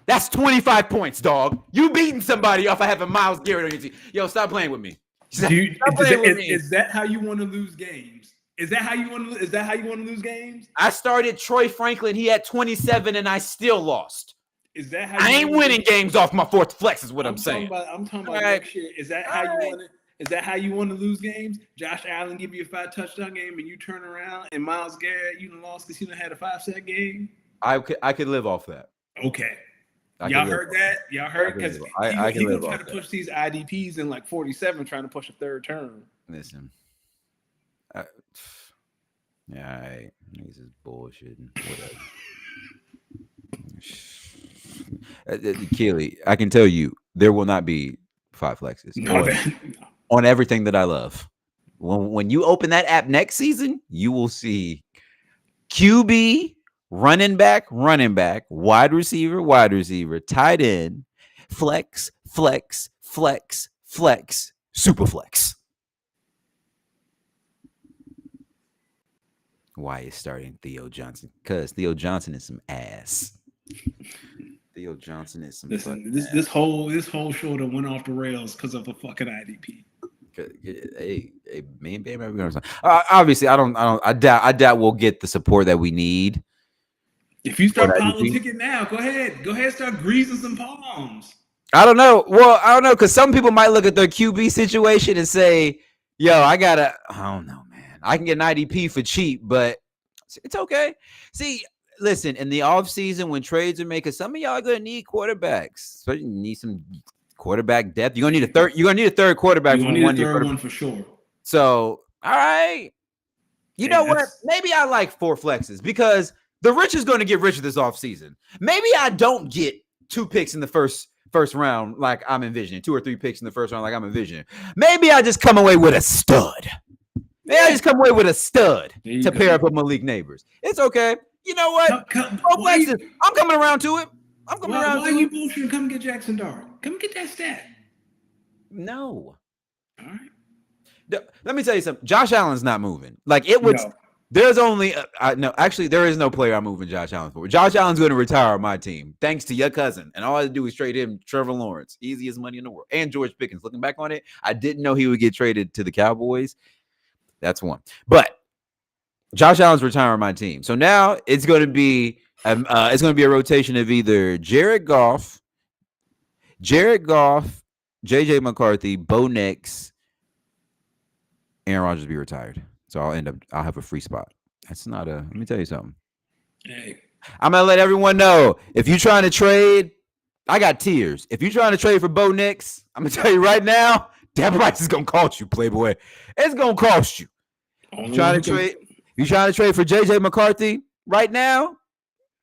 That's 25 points, dog. You beating somebody off of having Myles Garrett on your team. Yo, stop playing with me. Is that how you want to lose games? Is that how you want to lose games? I started Troy Franklin. He had 27, and I still lost. Is that how I ain't winning games off my 4th flex? Is what I'm saying. I'm talking about next year. Is that how you want to? Is that how you want to lose games? Josh Allen give you a 5 touchdown game, and you turn around and Myles Garrett you lost because he had a 5-sack game. I could live off that. Okay. Y'all heard that? Y'all heard? Because he can try to push these IDPs in like 47, trying to push a 3rd term. Listen. Niggas is bullshitting. Whatever. Keely, I can tell you there will not be 5 flexes No, that, on everything that I love. When you open that app next season, you will see QB, running back, wide receiver, tight end, flex, super flex. Why is starting Theo Johnson? Because Theo Johnson is some ass. Theo Johnson is some. listen, this whole show that went off the rails because of a fucking IDP. Hey, me and Bam, obviously, I doubt we'll get the support that we need. If you start politicking now, go ahead, start greasing some palms. I don't know. Well, I don't know, because some people might look at their QB situation and say, "Yo, I don't know, man. I can get an IDP for cheap, but it's okay." See, listen, in the offseason when trades are made, because some of y'all are gonna need quarterbacks, so you need some quarterback depth. You're gonna need a third quarterback. You're gonna need a third one for sure. So, all right. You know what? Maybe I like 4 flexes because the rich is going to get richer this offseason. Maybe I don't get 2 picks in the first round like I'm envisioning, 2 or 3 picks in the first round like I'm envisioning. Maybe I just come away with a stud. Maybe I just come away with a stud to pair up with Malik Neighbors. It's okay. You know what? Flexes. I'm coming around to it. Why are you bullshitting? Come get Jackson Dart. Come get that stat. No. All right. Let me tell you something. Josh Allen's not moving. Like it was. No. There's only no. Actually, there is no player I'm moving Josh Allen for. Josh Allen's going to retire on my team, thanks to your cousin, and all I had to do is trade him Trevor Lawrence, easiest money in the world, and George Pickens. Looking back on it, I didn't know he would get traded to the Cowboys. That's one. But Josh Allen's retiring my team, so now it's going to be a rotation of either Jared Goff, JJ McCarthy, Bo Nix, Aaron Rodgers be retired. So I'll have a free spot. That's not let me tell you something. Hey. I'm going to let everyone know, if you're trying to trade, I got tiers. If you're trying to trade for Bo Nix, I'm going to tell you right now, that price is going to cost you, Playboy. It's going to cost you. You're trying to trade for JJ McCarthy right now,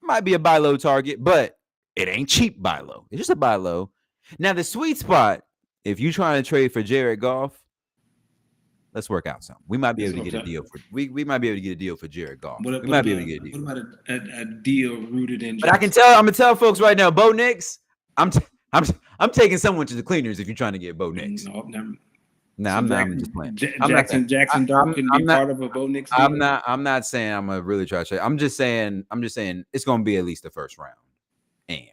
might be a buy low target, but it ain't cheap buy low. It's just a buy low. Now, the sweet spot, if you're trying to trade for Jared Goff, let's work out something. We might be able to get a deal for we might be able to get a deal for Jared Goff. We might be able to get a deal. What about a deal rooted in? But I'm gonna tell folks right now, Bo Nix, I'm taking someone to the cleaners if you're trying to get Bo Nix. No, I'm just playing. Jackson Dart can be part of a Bo Nix deal. I'm not saying I'm gonna really try to trade. I'm just saying it's gonna be at least the first round. And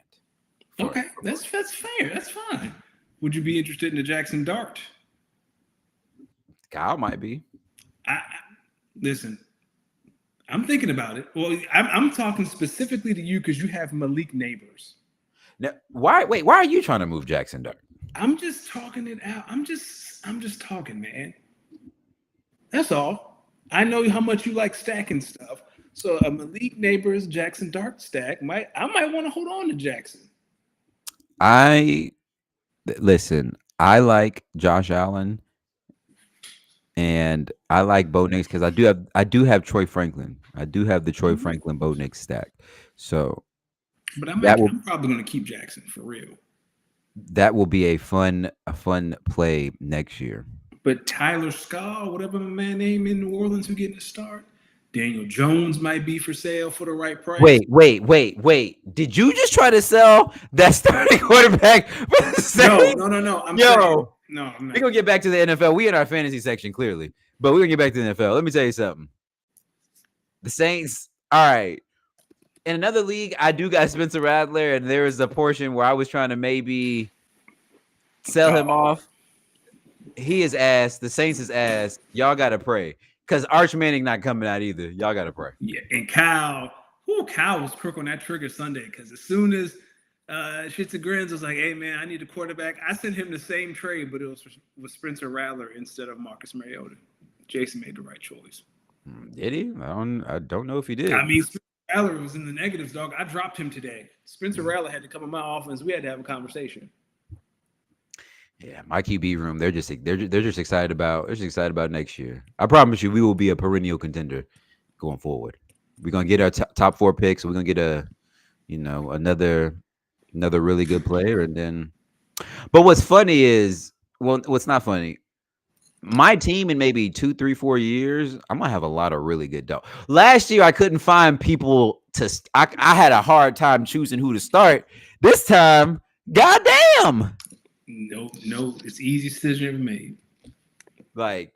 okay, that's fair. That's fine. Would you be interested in the Jackson Dart? Kyle might be. Listen, I'm thinking about it. Well, I'm talking specifically to you because you have Malik Neighbors. Now, why are you trying to move Jackson Dart? I'm just talking it out. I'm just talking, man. That's all. I know how much you like stacking stuff. So a Malik Neighbors Jackson Dart stack I might want to hold on to Jackson. Listen, I like Josh Allen. And I like Bo Nix because I do have Troy Franklin. I do have the Troy Franklin Bo Nix stack. So, but I'm probably going to keep Jackson for real. That will be a fun play next year. But Tyler Scott, whatever my man name in New Orleans, who getting a start. Daniel Jones might be for sale for the right price. Wait. Did you just try to sell that starting quarterback? No. I'm not. We're going to get back to the NFL. We in our fantasy section, clearly. But we're going to get back to the NFL. Let me tell you something. The Saints, all right. In another league, I do got Spencer Rattler, and there is a portion where I was trying to maybe sell him off. He is ass. The Saints is ass. Y'all got to pray. Because Arch Manning not coming out either. Y'all got to pray. Yeah, and Kyle was quick on that trigger Sunday because as soon as Shits and Grins was like, hey, man, I need a quarterback. I sent him the same trade, but it was with Spencer Rattler instead of Marcus Mariota. Jason made the right choice. Did he? I don't know if he did. I mean, Spencer Rattler was in the negatives, dog. I dropped him today. Spencer Rattler had to come in my offense. We had to have a conversation. Yeah, my QB room, they're just excited about next year. I promise you, we will be a perennial contender going forward. We're gonna get our top 4 picks. We're gonna get another another really good player, and then. But what's funny is, well, what's not funny. My team in maybe 2, 3, 4 years, I'm gonna have a lot of really good dog. Last year, I couldn't find people to. I had a hard time choosing who to start. This time, goddamn, No, no, it's the easiest decision ever made. like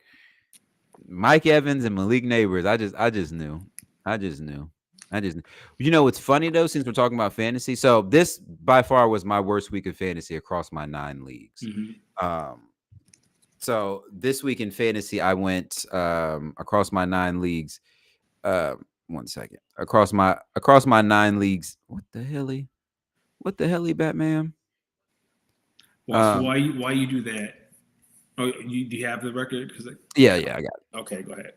Mike Evans and Malik Neighbors. I just knew. I just knew. I just. You know what's funny though? Since we're talking about fantasy, so this by far was my worst week of fantasy across my 9 leagues. Hmm. Um, so this week in fantasy, I went across my 9 leagues. 1 second. Across my 9 leagues. What the hell? What the hell, Batman? Well, so Um, why you do that? Oh, you do you have the record? Because yeah, yeah, I got it. okay, go ahead.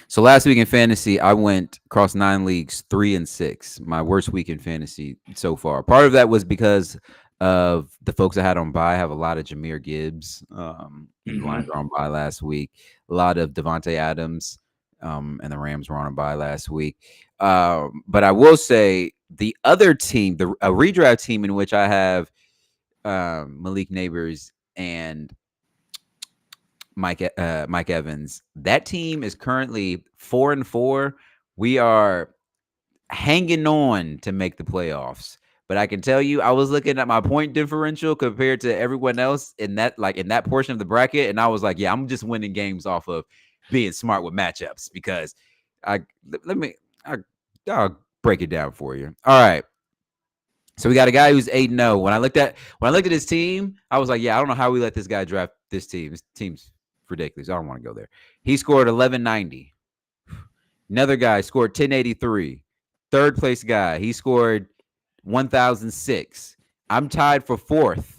So last week in fantasy, I went across 9 leagues, 3-6. My worst week in fantasy so far. Part of that was because of the folks I had on bye. I have a lot of Jameer Gibbs, and the Lions Hmm. were on bye last week. A lot of Devontae Adams, and the Rams were on a bye last week. But I will say the other team, a redraft team in which I have Malik Neighbors and Mike Evans. That team is currently 4-4. We are hanging on to make the playoffs. But I can tell you, I was looking at my point differential compared to everyone else in that portion of the bracket, and I was like, yeah, I'm just winning games off of being smart with matchups because I let me I'll break it down for you. All right. So we got a guy who's 8-0. When I looked at his team, I was like, yeah, I don't know how we let this guy draft this team. This team's ridiculous. I don't want to go there. He scored 1190. Another guy scored 1083. Third place guy, he scored 1006. I'm tied for fourth.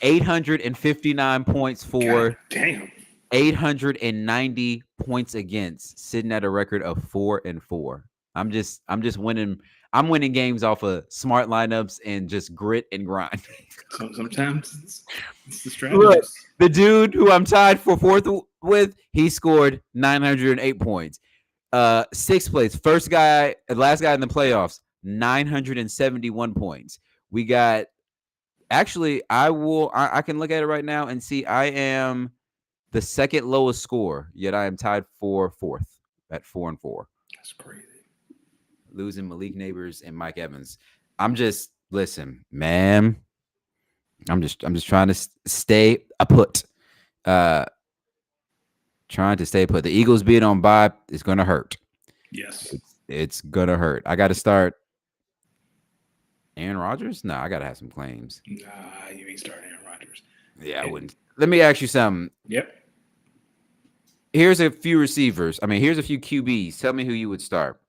859 points God for, damn. 890 points against, sitting at a record of 4-4. I'm just winning. I'm winning games off of smart lineups and just grit and grind. So sometimes it's the Look, strategist. the dude who I'm tied for fourth with, he scored 908 points. Sixth place, last guy in the playoffs, 971 points. We got actually, I can look at it right now and see I am the second lowest score, yet I am tied for fourth at 4-4. That's crazy. Losing Malik Neighbors and Mike Evans. Listen, man. I'm just trying to stay put. Uh, trying to stay put. The Eagles being on bye is gonna hurt. Yes. It's gonna hurt. I got to start Aaron Rodgers. No, I gotta have some claims. Nah, you ain't starting Aaron Rodgers. Yeah, I And wouldn't. Let me ask you something. yep. Here's a few receivers. I mean, here's a few QBs. Tell me who you would start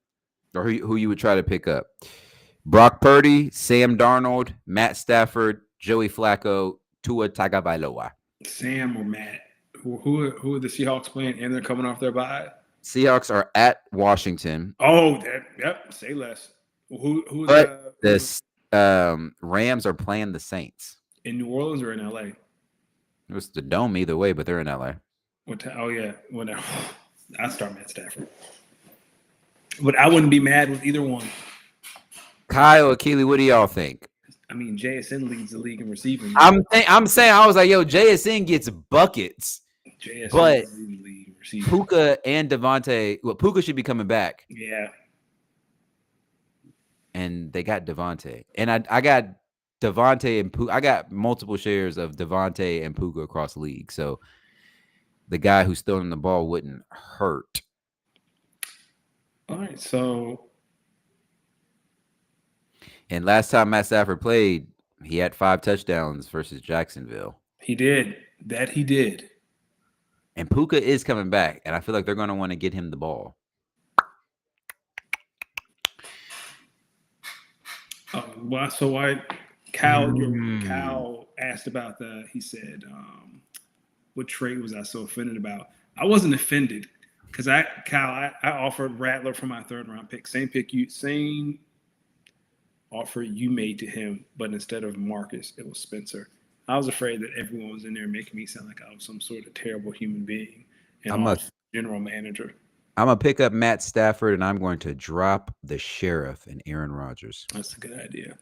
or who you would try to pick up. Brock Purdy, Sam Darnold, Matt Stafford, Joey Flacco, Tua Tagovailoa. Sam or Matt. Who are the Seahawks playing? And they're coming off their bye. Seahawks are at Washington, Oh, yep. Say less. Who but the who the Rams are playing the Saints. in New Orleans or in LA? It was the dome either way, but they're in LA. Oh yeah. Whatever. I start Matt Stafford, but I wouldn't be mad with either one. Kyle, Akili, what do y'all think? I mean, JSN leads the league in receiving. I'm saying I was like, yo, JSN gets buckets, JSN but leads the league in receiving. Puka and Devontae. Well, Puka should be coming back, Yeah. and they got Devontae, and I got Devontae and Puka. I got multiple shares of Devontae and Puka across the league, so the guy who's throwing the ball wouldn't hurt. All right. So And last time Matt Stafford played, he had 5 touchdowns versus Jacksonville. he did that. He did. And Puka is coming back, and I feel like they're going to want to get him the ball. Well, so why Cal asked about the. He said, "What trade was I so offended about?" I wasn't offended because I offered Rattler for my third round pick. Same offer you made to him, but instead of Marcus, it was Spencer. I was afraid that everyone was in there making me sound like I was some sort of terrible human being and I'm a off general manager. I'm gonna pick up Matt Stafford, and I'm going to drop the sheriff and Aaron Rodgers. That's a good idea.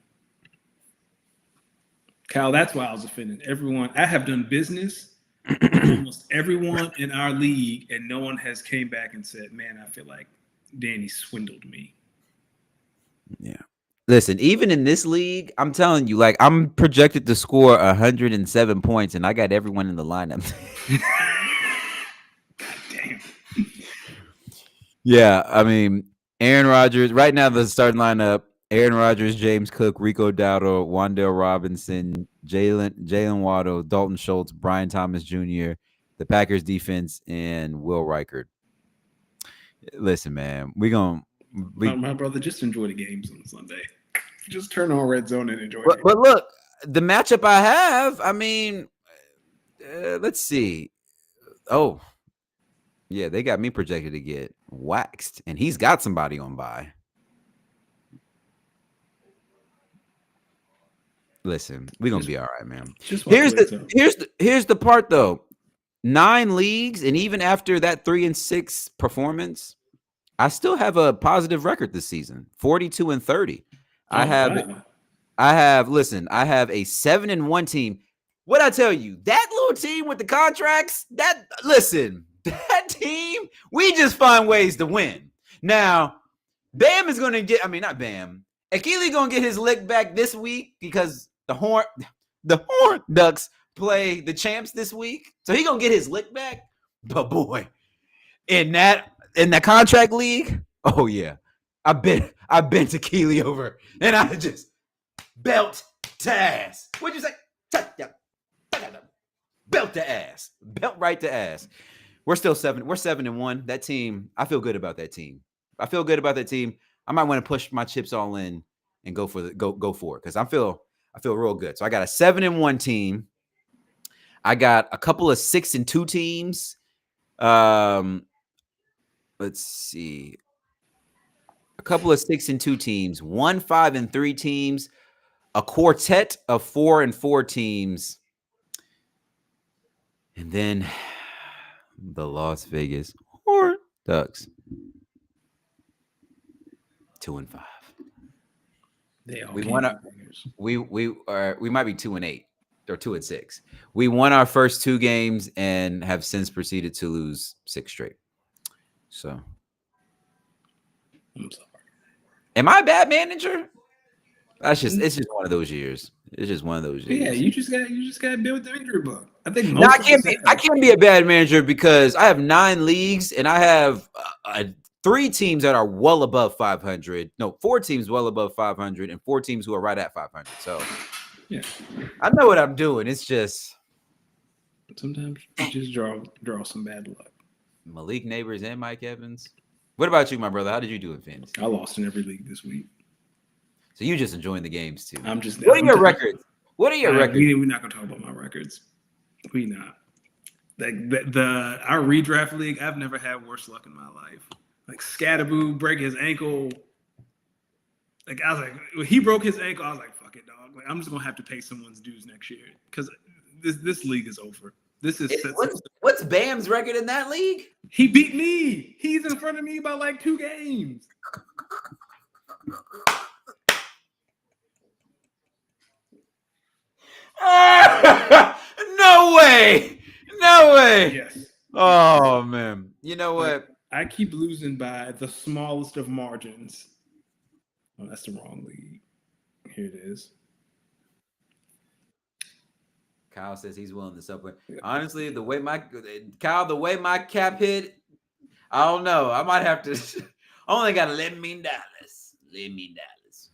Kyle, that's why I was offended. Everyone, I have done business with almost everyone in our league, and no one has came back and said, "Man, I feel like Danny swindled me." Yeah. Listen, even in this league, I'm telling you, like I'm projected to score 107 points, and I got everyone in the lineup. God damn. Yeah, I mean, Aaron Rodgers. Right now, the starting lineup: Aaron Rodgers, James Cook, Rico Dowdle, Wandale Robinson, Jalen Waddle, Dalton Schultz, Brian Thomas Jr., the Packers defense, and Will Reichert. Listen, man, My brother, just enjoy the games on Sunday. Just turn on Red Zone and enjoy it. but look, the matchup I have. I mean, let's see. Oh, yeah, they got me projected to get waxed, and he's got somebody on bye. Listen, we're gonna be all right, man. Here's the part though. 9 leagues, and even after that 3-6 performance, I still have a positive record this season. 42-30. I have listen, I have a 7-1 team. What I tell you, that little team with the contracts, that team, we just find ways to win. Now, Bam is gonna get, I mean, not Bam. Akili gonna get his lick back this week because the Horn Ducks play the champs this week. So he gonna get his lick back. But boy, in that contract league, oh yeah. I bent Akili over and I just belt to ass. What'd you say? Belt to ass. Belt right to ass. We're 7-1. That team, I feel good about that team. I might want to push my chips all in and go for it because I feel real good. So I got a 7-1 team. I got a couple of 6-2 teams. Let's see. A couple of 6-2 teams, 5-3 teams, a quartet of 4-4 teams, and then the Las Vegas Horn Ducks 2-5. We might be 2-8 or 2-6. We won our first 2 games and have since proceeded to lose 6 straight. So, I'm sorry. Am I a bad manager? It's just one of those years. It's just one of those years. Yeah, you just got to deal with the injury bug. I think I can't be a bad manager because I have 9 leagues and I have 3 teams that are well above 500. No, 4 teams well above 500 and 4 teams who are right at 500. So, yeah, I know what I'm doing. It's just sometimes you just draw some bad luck. Malik Neighbors and Mike Evans. What about you, my brother? How did you do in fantasy? I lost in every league this week. So you just enjoying the games too. What are your records? What are your records? We're not gonna talk about my records. We not. Like our redraft league, I've never had worse luck in my life. Like Scatterboo break his ankle. Like I was like, when he broke his ankle, I was like, fuck it, dog. Like I'm just gonna have to pay someone's dues next year because this league is over. This is what's Bam's record in that league? He beat me. He's in front of me by like 2 games. No way. Yes. Oh man. You know what? I keep losing by the smallest of margins. Oh, that's the wrong league. Here it is. Kyle says he's willing to supplement. Honestly, the way my cap hit, I don't know. I might have to. I only got $11 million. $11 million.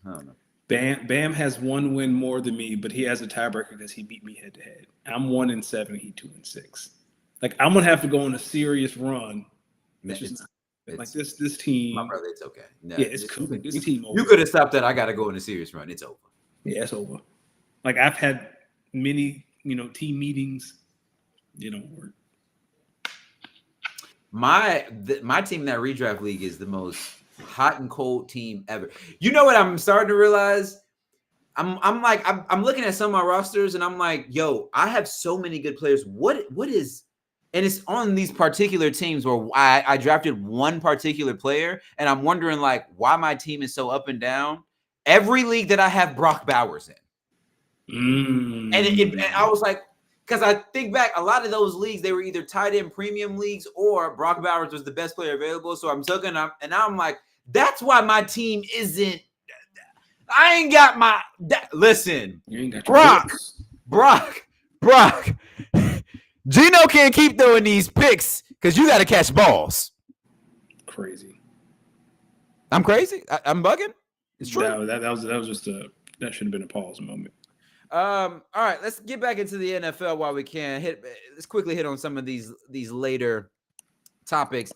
I don't know. Bam has 1 win more than me, but he has a tiebreaker because he beat me head to head. I'm 1-7. He 2-6. Like I'm gonna have to go on a serious run. Like this team. My brother, it's okay. No, yeah, it's cool. This team over. You could have stopped that. I got to go on a serious run. It's over. Yeah, it's over. Like I've had many, team meetings. It don't work. My team in that redraft league is the most hot and cold team ever. You know what I'm starting to realize? I'm looking at some of my rosters and I'm like, yo, I have so many good players. What is, and it's on these particular teams where I drafted one particular player and I'm wondering like why my team is so up and down. Every league that I have Brock Bowers in. And I was like, because I think back, a lot of those leagues, they were either tight end premium leagues or Brock Bowers was the best player available. So I'm looking up, and I'm like, that's why my team isn't. I ain't got my. Listen, You ain't got Brock. Gino can't keep throwing these picks because you got to catch balls. Crazy. I'm crazy. I'm bugging. It's true. That was just that should have been a pause moment. All right, let's get back into the NFL while we can. Let's quickly hit on some of these later topics.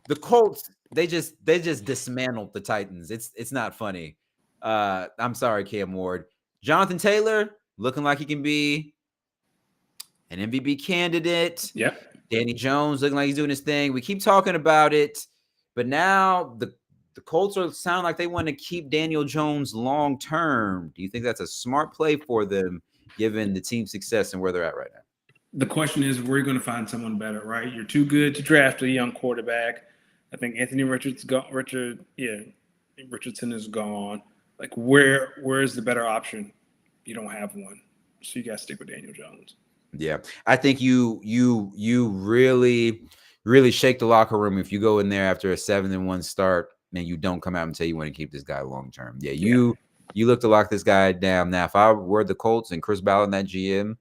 The Colts, they just dismantled the Titans. It's not funny. I'm sorry, Cam Ward. Jonathan Taylor looking like he can be an MVP candidate. Yep. Danny Jones looking like he's doing his thing. We keep talking about it, but now the Colts sound like they want to keep Daniel Jones long term. Do you think that's a smart play for them, given the team's success and where they're at right now? The question is, where are you going to find someone better, right? You're too good to draft a young quarterback. I think Anthony Richardson is gone. Like, where is the better option? You don't have one, so you got to stick with Daniel Jones. Yeah, I think you really shake the locker room if you go in there after a 7-1 start and you don't come out and say you want to keep this guy long term. Yeah, you look to lock this guy down. Now, if I were the Colts and Chris Ballard, that GM,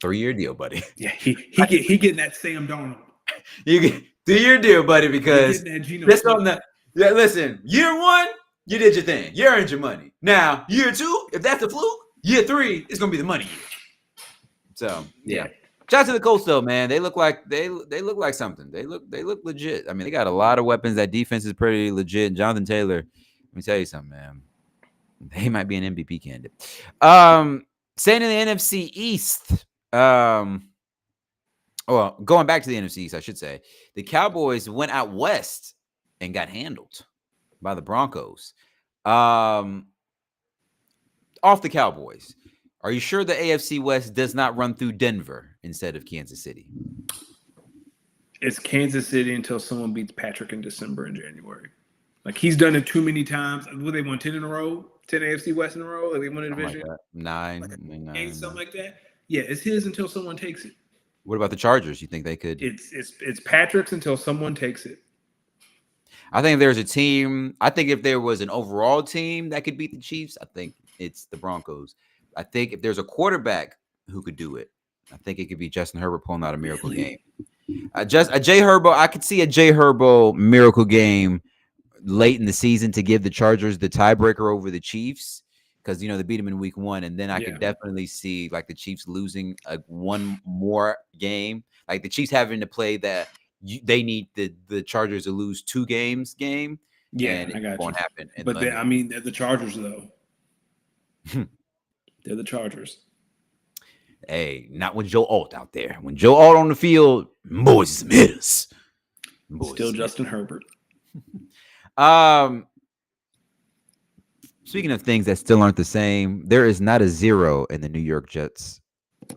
3-year deal, buddy. Yeah, he getting that Sam Darnold. You get 3-year deal, buddy, because just on the listen, year 1, you did your thing. You earned your money. Now, year 2, if that's a fluke, year 3, it's gonna be the money year. So yeah. Shout out to the Colts though, man. They look like something. They look legit. I mean, they got a lot of weapons. That defense is pretty legit. Jonathan Taylor, let me tell you something, man. They might be an MVP candidate. Staying in the NFC East. Well, going back to the NFC East, I should say. The Cowboys went out west and got handled by the Broncos. Off the Cowboys. Are you sure the AFC West does not run through Denver instead of Kansas City? It's Kansas City until someone beats Patrick in December and January. Like, he's done it too many times. Will they won 10 in a row? 10 AFC West in a row? Like, they won a division? Like 9. Something like that. Yeah, it's his until someone takes it. What about the Chargers? You think they could? It's Patrick's until someone takes it. I think if there's a team, I think if there was an overall team that could beat the Chiefs, I think it's the Broncos. I think if there's a quarterback who could do it, I think it could be Justin Herbert pulling out a miracle game. Just a Jay Herbo. I could see a Jay Herbo miracle game late in the season to give the Chargers the tiebreaker over the Chiefs because they beat them in week 1, and then I could definitely see like the Chiefs losing one more game, like the Chiefs having to play that they need the Chargers to lose 2 games game. Yeah, and I got it won't you. happen. But they're the Chargers though. They're the Chargers. Hey, not with Joe Alt out there. When Joe Alt on the field, boys is some hitters. Still Justin Herbert. Speaking of things that still aren't the same, there is not a 0 in the New York Jets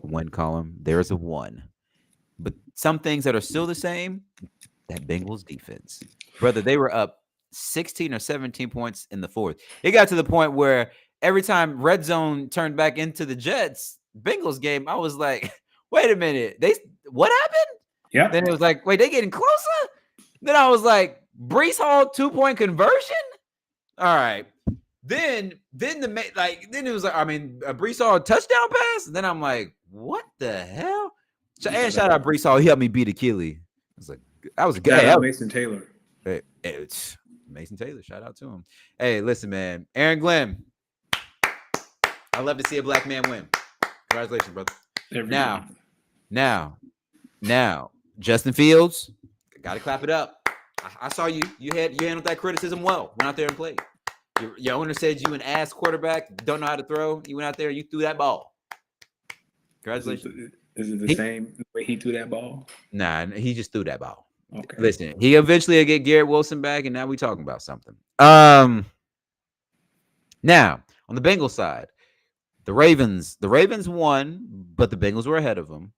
win column. There is a 1. But some things that are still the same, that Bengals defense. Brother, they were up 16 or 17 points in the 4th. It got to the point where every time red zone turned back into the Jets Bengals game, I was like, wait a minute. What happened? Yeah. Then it was like, wait, they getting closer? Then I was like, Breece Hall 2-point conversion? All right. Then it was like, a Breece Hall touchdown pass. And then I'm like, what the hell? And shout out Breece Hall. He helped me beat Achilles. I was like, that was good. Hey, Mason Taylor. It's Mason Taylor. Shout out to him. Hey, listen, man. Aaron Glenn. I love to see a black man win. Congratulations, brother. Now, Justin Fields, got to clap it up. I saw you. You handled that criticism well. Went out there and played. Your owner said you an ass quarterback, don't know how to throw. You went out there, you threw that ball. Congratulations. Is it the same way he threw that ball? Nah, he just threw that ball. Okay. Listen, he eventually will get Garrett Wilson back, and now we talking about something. Now, on the Bengals side, the Ravens won, but the Bengals were ahead of them.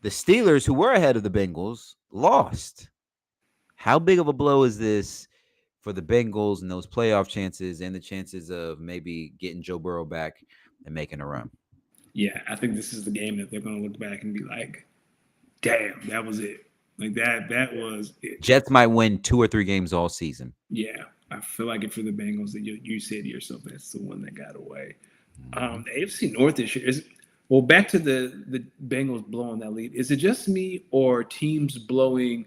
The Steelers, who were ahead of the Bengals, lost. How big of a blow is this for the Bengals and those playoff chances and the chances of maybe getting Joe Burrow back and making a run. Yeah, I think this is the game that they're going to look back and be like, "Damn, that was it. Like that was it." Jets might win 2 or 3 games all season. Yeah, I feel like it for the Bengals that you said to yourself that's the one that got away. Mhm. The AFC North this year is well back to the Bengals blowing that lead. Is it just me or teams blowing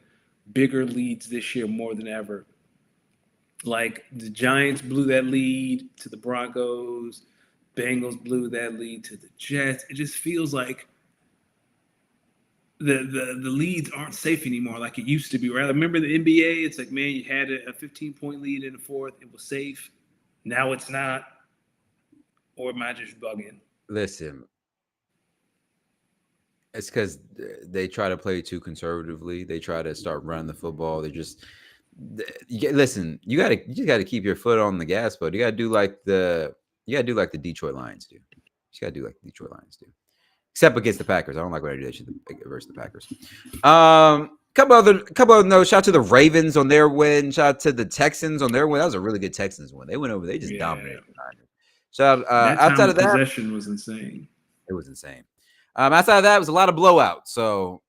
bigger leads this year more than ever? Like the Giants blew that lead to the Broncos, Bengals blew that lead to the Jets. It just feels like the leads aren't safe anymore like it used to be. Right? Remember the NBA? It's like, man, you had a 15-point lead in the fourth, it was safe. Now it's not. Or am I just bugging? Listen, it's because they try to play too conservatively. They try to start running the football. They just listen. You just gotta keep your foot on the gas, but you gotta do like the Detroit Lions do. You gotta do like the Detroit Lions do, except against the Packers. I don't like what I do versus the Packers. Couple other notes. Shout out to the Ravens on their win. Shout out to the Texans on their win. That was a really good Texans win. They went over. They just dominated. Shout That time outside of of that, possession was insane. it was insane. Outside of that, it was a lot of blowouts. So,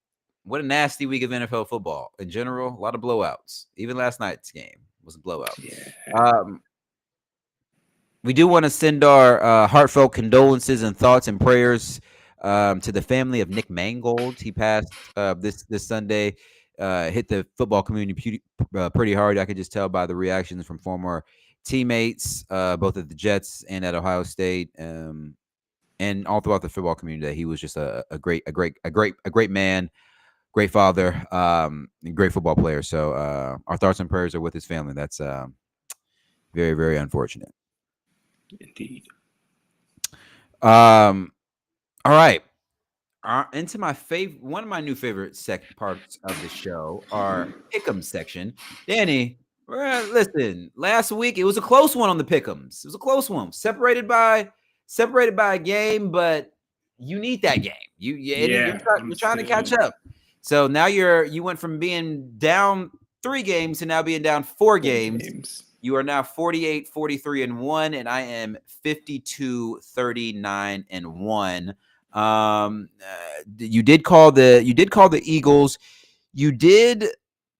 what a nasty week of NFL football in general. A lot of blowouts. Even last night's game was a blowout. Yeah. We do want to send our heartfelt condolences and thoughts and prayers to the family of Nick Mangold. He passed this Sunday. Hit the football community pretty hard. I could just tell by the reactions from former teammates, both at the Jets and at Ohio State. And all throughout the football community, he was just a great man, great father, great football player. So our thoughts and prayers are with his family. That's very, very unfortunate. Indeed. All right. Into my one of my new favorite parts of the show, our pick'em section. Danny, listen. Last week it was a close one on the pick'ems. It was a close one, separated by a game, but you need that game. You're trying to catch up. So now you went from being down 3 games to now being down 4 games. You are now 48, 43 and 1, and I am 52, 39 and 1. You did call the Eagles. You did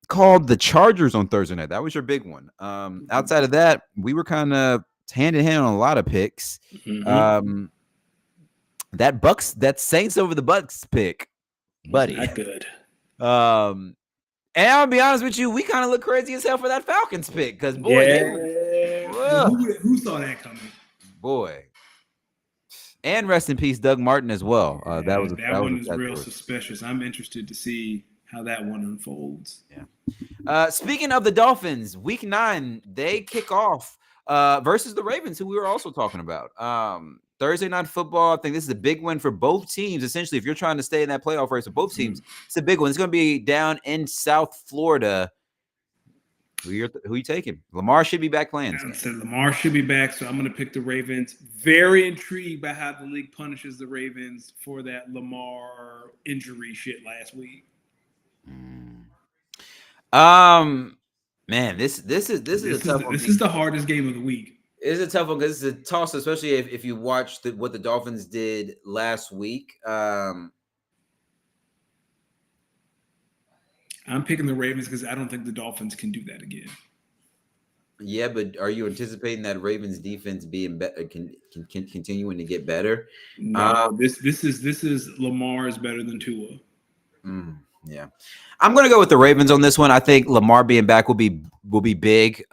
call the Chargers on Thursday night. That was your big one. Outside of that, we were kind of hand in hand on a lot of picks. Mm-hmm. That Saints over the Bucks pick, buddy. Not good. And I'll be honest with you, we kind of look crazy as hell for that Falcons pick because who saw that coming? Boy. And rest in peace, Doug Martin as well. That one is real suspicious. I'm interested to see how that one unfolds. Yeah. Speaking of the Dolphins, Week 9 they kick off versus the Ravens, who we were also talking about. Thursday night football. I think this is a big win for both teams. Essentially, if you're trying to stay in that playoff race with both teams, it's a big one. It's going to be down in South Florida. Who you taking? Lamar should be back playing. I said Lamar should be back, so I'm going to pick the Ravens. Very intrigued by how the league punishes the Ravens for that Lamar injury shit last week. Man, this is a tough one. This is the hardest game of the week. It's a tough one because it's a toss, especially if you watch what the Dolphins did last week. I'm picking the Ravens because I don't think the Dolphins can do that again. Yeah, but are you anticipating that Ravens defense being better, continuing to get better? No, this is Lamar is better than Tua. Yeah, I'm gonna go with the Ravens on this one. I think Lamar being back will be big.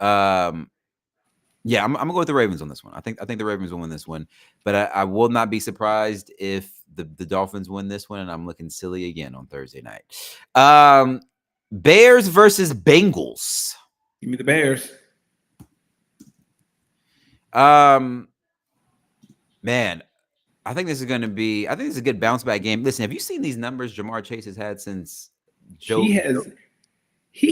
Yeah, I'm gonna go with the Ravens on this one. I think the Ravens will win this one, but I will not be surprised if the Dolphins win this one, and I'm looking silly again on Thursday night. Bears versus Bengals. Give me the Bears. Man, I think this is a good bounce back game. Listen, have you seen these numbers Jamar Chase has had since He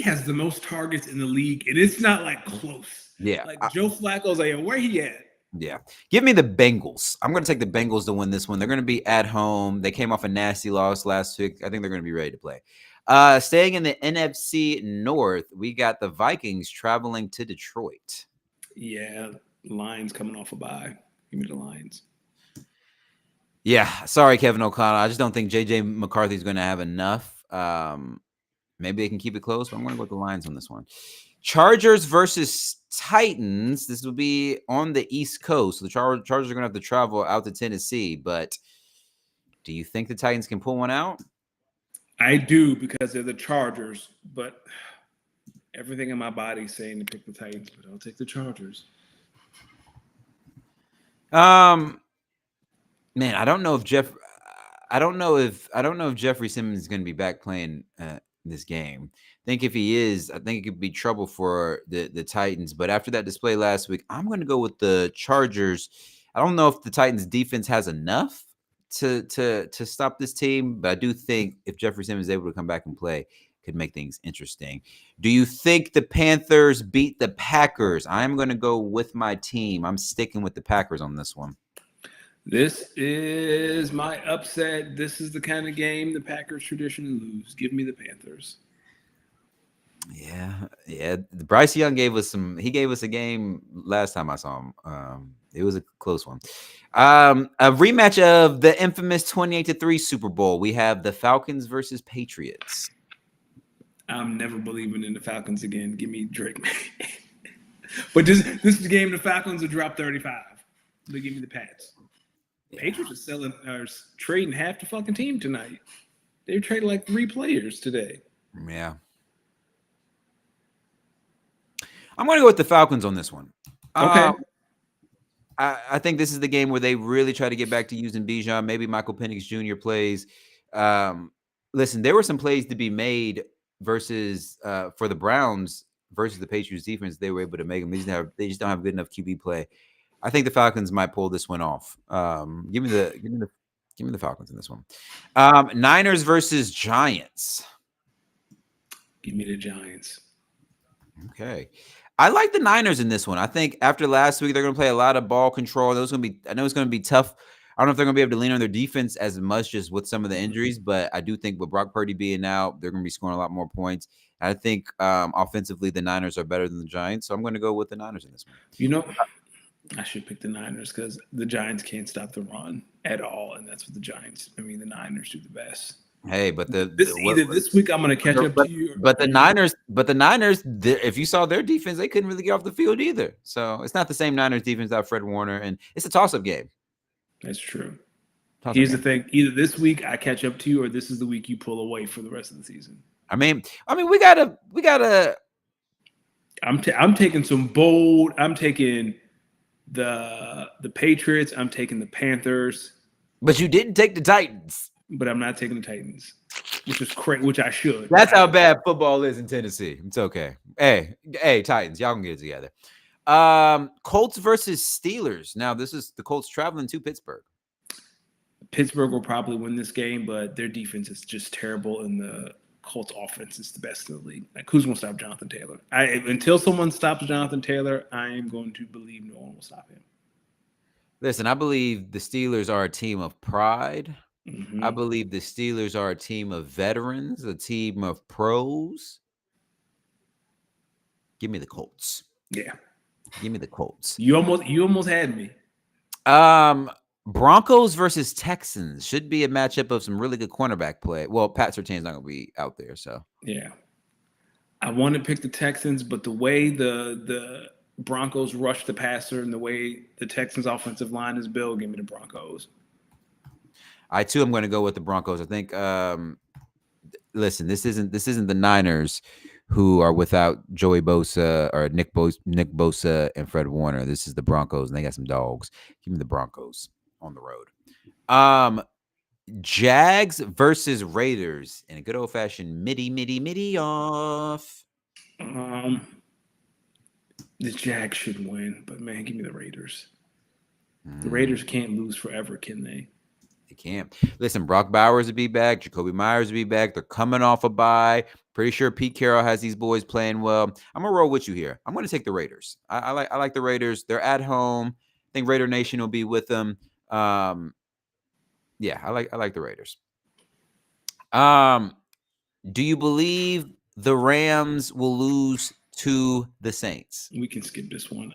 has the most targets in the league, and it's not like close. Yeah. Like Joe Flacco's like, where he at? Yeah. Give me the Bengals. I'm going to take the Bengals to win this one. They're going to be at home. They came off a nasty loss last week. I think they're going to be ready to play. Staying in the NFC North, we got the Vikings traveling to Detroit. Yeah, Lions coming off a bye. Give me the Lions. Yeah, sorry, Kevin O'Connell. I just don't think JJ McCarthy is going to have enough. Maybe they can keep it close, but I'm going to go with the Lions on this one. Chargers versus Titans. This will be on the East Coast. So the Chargers are going to have to travel out to Tennessee. But do you think the Titans can pull one out? I do because they're the Chargers, but everything in my body is saying to pick the Titans, but I'll take the Chargers. Man, I don't know if Jeffrey Simmons is going to be back playing this game. I think if he is, I think it could be trouble for the Titans. But after that display last week, I'm going to go with the Chargers. I don't know if the Titans defense has enough to stop this team, but I do think if Jeffrey Simmons is able to come back and play, could make things interesting. Do you think the Panthers beat the Packers? I'm going to go with my team. I'm sticking with the Packers on this one. This is my upset. This is the kind of game the Packers traditionally lose. Give me the Panthers. Yeah. Bryce Young gave us a game last time I saw him. It was a close one. A rematch of the infamous 28-3 Super Bowl. We have the Falcons versus Patriots. I'm never believing in the Falcons again. Give me Drake. But this is the game the Falcons will drop 35. They give me the Pats. Patriots are trading half the fucking team tonight. They're trading like 3 players today. Yeah. I'm going to go with the Falcons on this one. Okay. I think this is the game where they really try to get back to using Bijan. Maybe Michael Penix Jr. plays. Listen, there were some plays to be made versus for the Browns versus the Patriots defense. They were able to make them. They just don't have good enough QB play. I think the Falcons might pull this one off. Give me the Falcons in this one. Niners versus Giants. Give me the Giants. Okay. I like the Niners in this one. I think after last week, they're going to play a lot of ball control. I know it's going to be tough. I don't know if they're going to be able to lean on their defense as much just with some of the injuries, but I do think with Brock Purdy being out, they're going to be scoring a lot more points. I think offensively, the Niners are better than the Giants, so I'm going to go with the Niners in this one. You know, I should pick the Niners because the Giants can't stop the run at all, and that's what the Niners do the best. Hey, but this week I'm going to catch up to you. But the Niners, if you saw their defense, they couldn't really get off the field either. So it's not the same Niners defense without Fred Warner, and it's a toss-up game. That's true. Here's the thing: either this week I catch up to you, or this is the week you pull away for the rest of the season. I mean, we gotta. I'm taking some bold. I'm taking the Patriots. I'm taking the Panthers. But you didn't take the Titans. But I'm not taking the Titans, which is crazy. Which I should. That's how bad football is in Tennessee. It's okay. Hey, Titans, y'all can get it together. Colts versus Steelers. Now, this is the Colts traveling to Pittsburgh. Pittsburgh will probably win this game, but their defense is just terrible, and the Colts offense is the best in the league. Like, who's going to stop Jonathan Taylor? Until someone stops Jonathan Taylor, I am going to believe no one will stop him. Listen, I believe the Steelers are a team of pride. Mm-hmm. I believe the Steelers are a team of veterans, a team of pros. Give me the Colts. Yeah. Give me the Colts. You almost had me. Broncos versus Texans should be a matchup of some really good cornerback play. Well, Pat Surtain's not going to be out there, so. Yeah. I want to pick the Texans, but the way the Broncos rush the passer and the way the Texans offensive line is built, give me the Broncos. I too am going to go with the Broncos. I think listen, this isn't the Niners who are without Joey Bosa or Nick Bosa and Fred Warner. This is the Broncos, and they got some dogs. Give me the Broncos on the road. Jags versus Raiders in a good old-fashioned midi off. The Jags should win, but man, give me the Raiders. The Raiders can't lose forever, can they? They can't. Listen, Brock Bowers will be back. Jacoby Myers will be back. They're coming off a bye. Pretty sure Pete Carroll has these boys playing well. I'm gonna roll with you here. I'm gonna take the Raiders. I like the Raiders. They're at home. I think Raider Nation will be with them. Yeah, I like the Raiders. Do you believe the Rams will lose to the Saints? We can skip this one.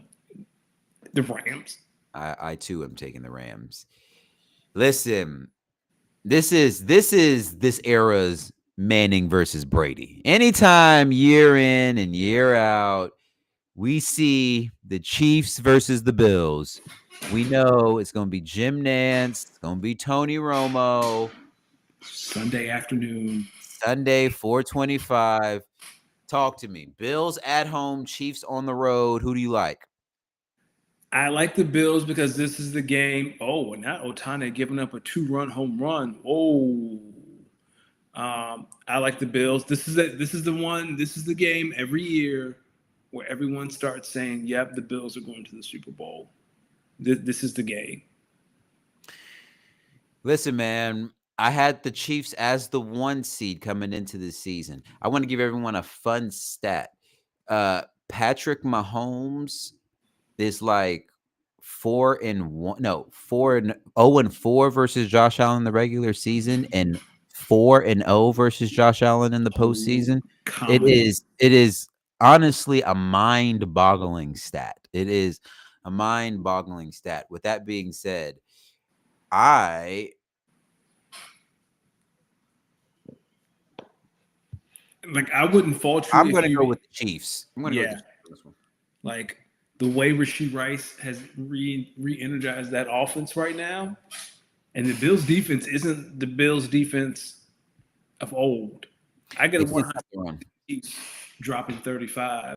The Rams. I too am taking the Rams. Listen, this is this era's Manning versus Brady. Anytime year in and year out, we see the Chiefs versus the Bills. We know it's going to be Jim Nance, it's going to be Tony Romo. Sunday afternoon. Sunday 425. Talk to me. Bills at home, Chiefs on the road. Who do you like? I like the Bills because this is the game. Oh, and not Otani giving up a 2-run home run. Oh, I like the Bills. This is the one. This is the game every year where everyone starts saying, "Yep, the Bills are going to the Super Bowl." This is the game. Listen, man, I had the Chiefs as the 1 seed coming into the season. I want to give everyone a fun stat. Patrick Mahomes is like 4-1, no, 4-0-4 versus Josh Allen in the regular season, and 4-0 versus Josh Allen in the Oh, postseason. comedy. It is honestly a mind-boggling stat. It is a mind-boggling stat. With that being said, I Like I wouldn't fault you I'm if gonna go you. with the Chiefs. I'm gonna go with the Yeah, Chiefs on this one. like the way Rasheed Rice has re-energized that offense right now, and the Bills defense isn't the Bills defense of old. I get a They can't 100 stop the run. dropping 35.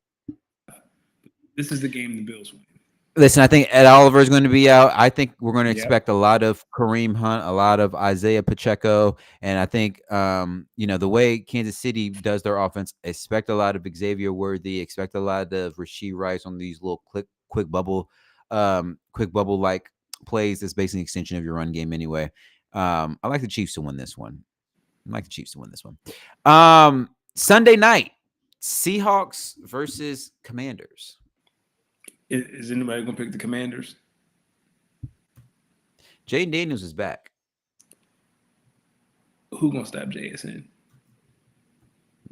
This is the game the Bills win. Listen, I think Ed Oliver is going to be out. I think we're going to Yep. expect a lot of Kareem Hunt, a lot of Isaiah Pacheco, and I think the way Kansas City does their offense, expect a lot of Xavier Worthy, expect a lot of Rasheed Rice on these little quick bubble like plays. That's basically an extension of your run game anyway. I like the Chiefs to win this one. I like the Chiefs to win this one. Sunday night, Seahawks versus Commanders. Is anybody gonna pick the Commanders? Jaden Daniels is back. Who gonna stop JSN?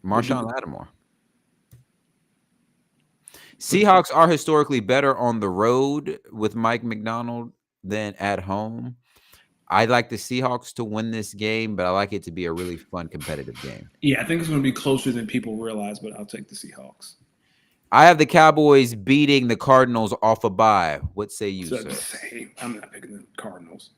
Or do Marshawn Lattimore. Seahawks are historically better on the road with Mike McDonald than at home. I'd like the Seahawks to win this game, but I like it to be a really fun, competitive game. Yeah, I think it's gonna be closer than people realize, but I'll take the Seahawks. I have the Cowboys beating the Cardinals off a bye. What say you, So sir? same. I'm not picking the Cardinals.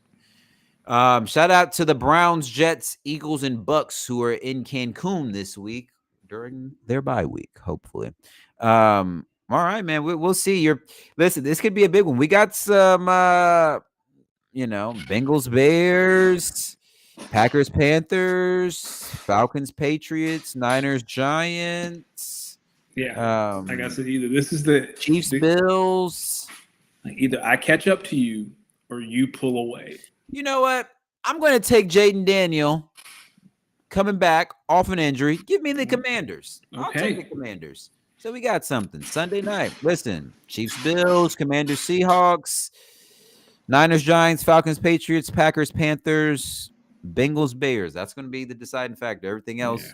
Shout out to the Browns, Jets, Eagles, and Bucks who are in Cancun this week during their bye week, hopefully. All right, man. We'll see. Listen, this could be a big one. We got some Bengals, Bears, Packers, Panthers, Falcons, Patriots, Niners, Giants, Yeah, like I said, either this is Chiefs, the Bills. like either I catch up to you or you pull away. You know what? I'm going to take Jaden Daniel coming back off an injury. Give me the Commanders. I'll take the Okay. Commanders. So we got something. Sunday night. Listen, Chiefs, Bills, Commanders, Seahawks, Niners, Giants, Falcons, Patriots, Packers, Panthers, Bengals, Bears. That's going to be the deciding factor. Everything Yeah. else,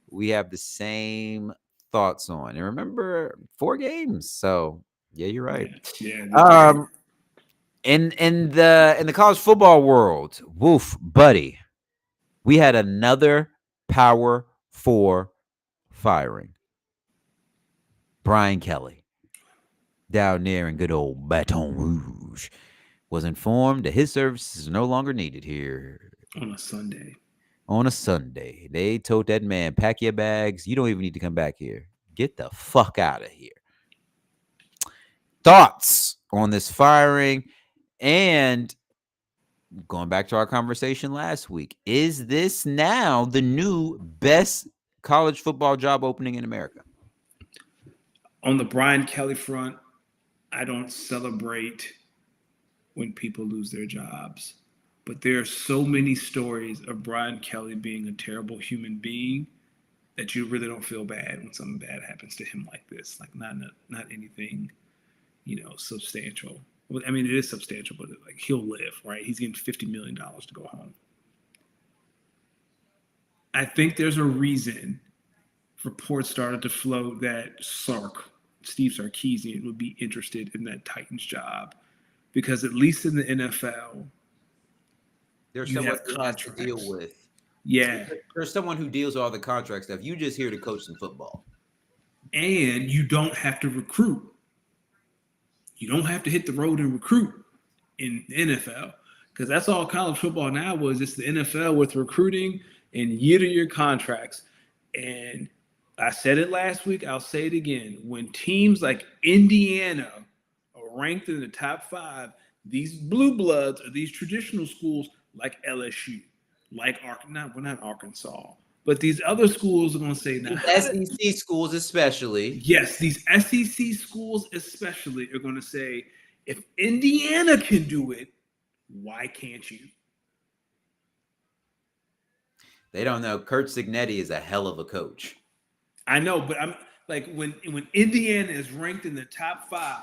we have the same thoughts on. And remember, 4 games. So yeah, you're right. Yeah. Yeah. Um, in the college football world, woof, buddy, we had another Power Four firing. Brian Kelly, down there in good old Baton Rouge, was informed that his services are no longer needed here On a Sunday. on a Sunday. They told that man, pack your bags. You don't even need to come back here. Get the fuck out of here. Thoughts on this firing and going back to our conversation last week, is this now the new best college football job opening in America? On the Brian Kelly front, I don't celebrate when people lose their jobs. But there are so many stories of Brian Kelly being a terrible human being that you really don't feel bad when something bad happens to him like this. Like not anything, substantial. Well, I mean, it is substantial, but like he'll live, right? He's getting $50 million to go home. I think there's a reason reports started to float that Steve Sarkisian would be interested in that Titans job because at least in the NFL, There's you someone have who has to deal contracts. with. Yeah. There's someone who deals with all the contract stuff. You just here to coach some football. And you don't have to recruit. You don't have to hit the road and recruit in the NFL because that's all college football now was. It's the NFL with recruiting and year-to-year contracts. And I said it last week. I'll say it again. When teams like Indiana are ranked in the top 5, these blue bloods or these traditional schools like LSU, like not Arkansas, but these other schools are going to say now. SEC schools, especially. Yes, these SEC schools especially are going to say, if Indiana can do it, why can't you? They don't know. Kurt Signetti is a hell of a coach. I know, but I'm like when Indiana is ranked in the top 5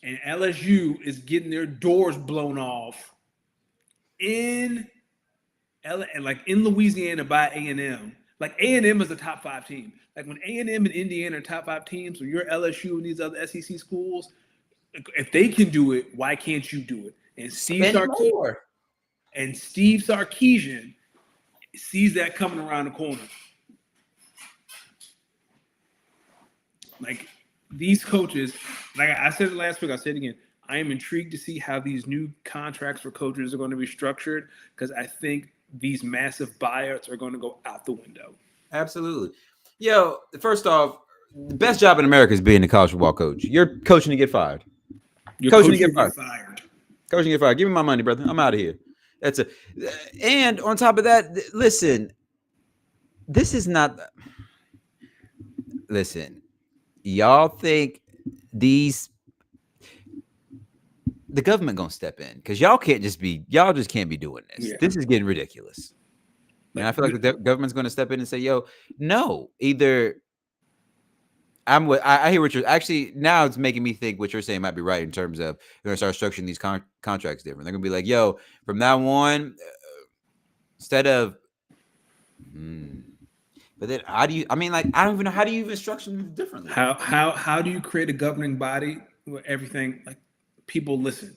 and LSU is getting their doors blown off in in Louisiana by A&M. Like A&M is a top 5 team. Like when A&M and Indiana are top 5 teams, when you're LSU and these other SEC schools, if they can do it, why can't you do it? And Steve Sarkisian sees that coming around the corner. Like these coaches, like I said it last week, I'll say it again. I am intrigued to see how these new contracts for coaches are going to be structured because I think these massive buyouts are going to go out the window. Absolutely. Yo, first off, the best job in America is being a college football coach. You're coaching to get fired. Coaching to get fired. Coaching to get fired. Give me my money, brother. I'm out of here. And on top of that, listen, this is not. Listen, y'all think the government gonna step in because y'all just can't be doing this. Yeah. This is getting ridiculous. And I feel like the government's going to step in and say, yo, no, either I hear what you're actually now it's making me think what you're saying might be right in terms of they're going to start structuring these contracts different. They're going to be like, yo, from now on, instead of, but then I don't even know, how do you even structure them differently? How do you create a governing body where everything, like people listen?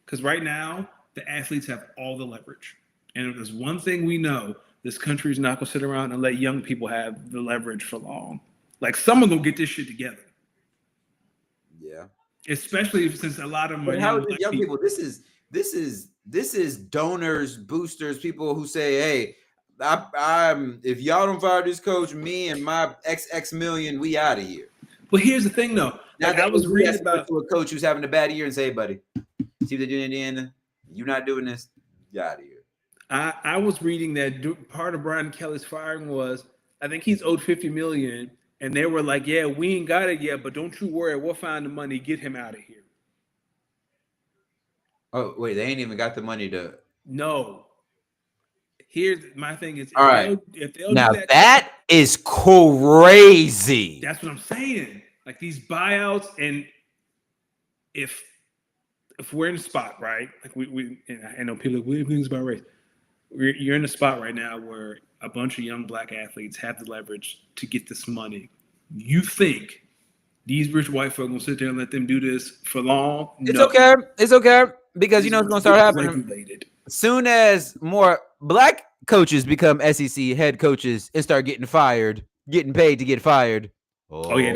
Because right now, the athletes have all the leverage. And if there's one thing we know, this country is not going to sit around and let young people have the leverage for long. Like someone going to get this shit together. Yeah. Especially since a lot of them are young people. This is donors, boosters, people who say, hey, I'm if y'all don't fire this coach, me and my XX million, we out of here. But here's the thing, though. Like I was reading about to a coach who's having a bad year and say, hey, buddy, see what they're doing in Indiana? You're not doing this. You're out of here. I was reading that part of Brian Kelly's firing was, I think he's owed $50 million, and they were like, yeah, we ain't got it yet, but don't you worry, we'll find the money, get him out of here. Oh, wait, they ain't even got the money to. No. Here's my thing is, all right. If they'll now do that is crazy. That's what I'm saying. Like these buyouts, and if we're in a spot, right? Like we I know people like, what do you think about race? You're in a spot right now where a bunch of young black athletes have the leverage to get this money. You think these rich white folks gonna sit there and let them do this for long? It's okay. It's okay because you know it's gonna start happening. Regulated. As soon as more black coaches become SEC head coaches and start getting fired, getting paid to get fired. Oh yeah,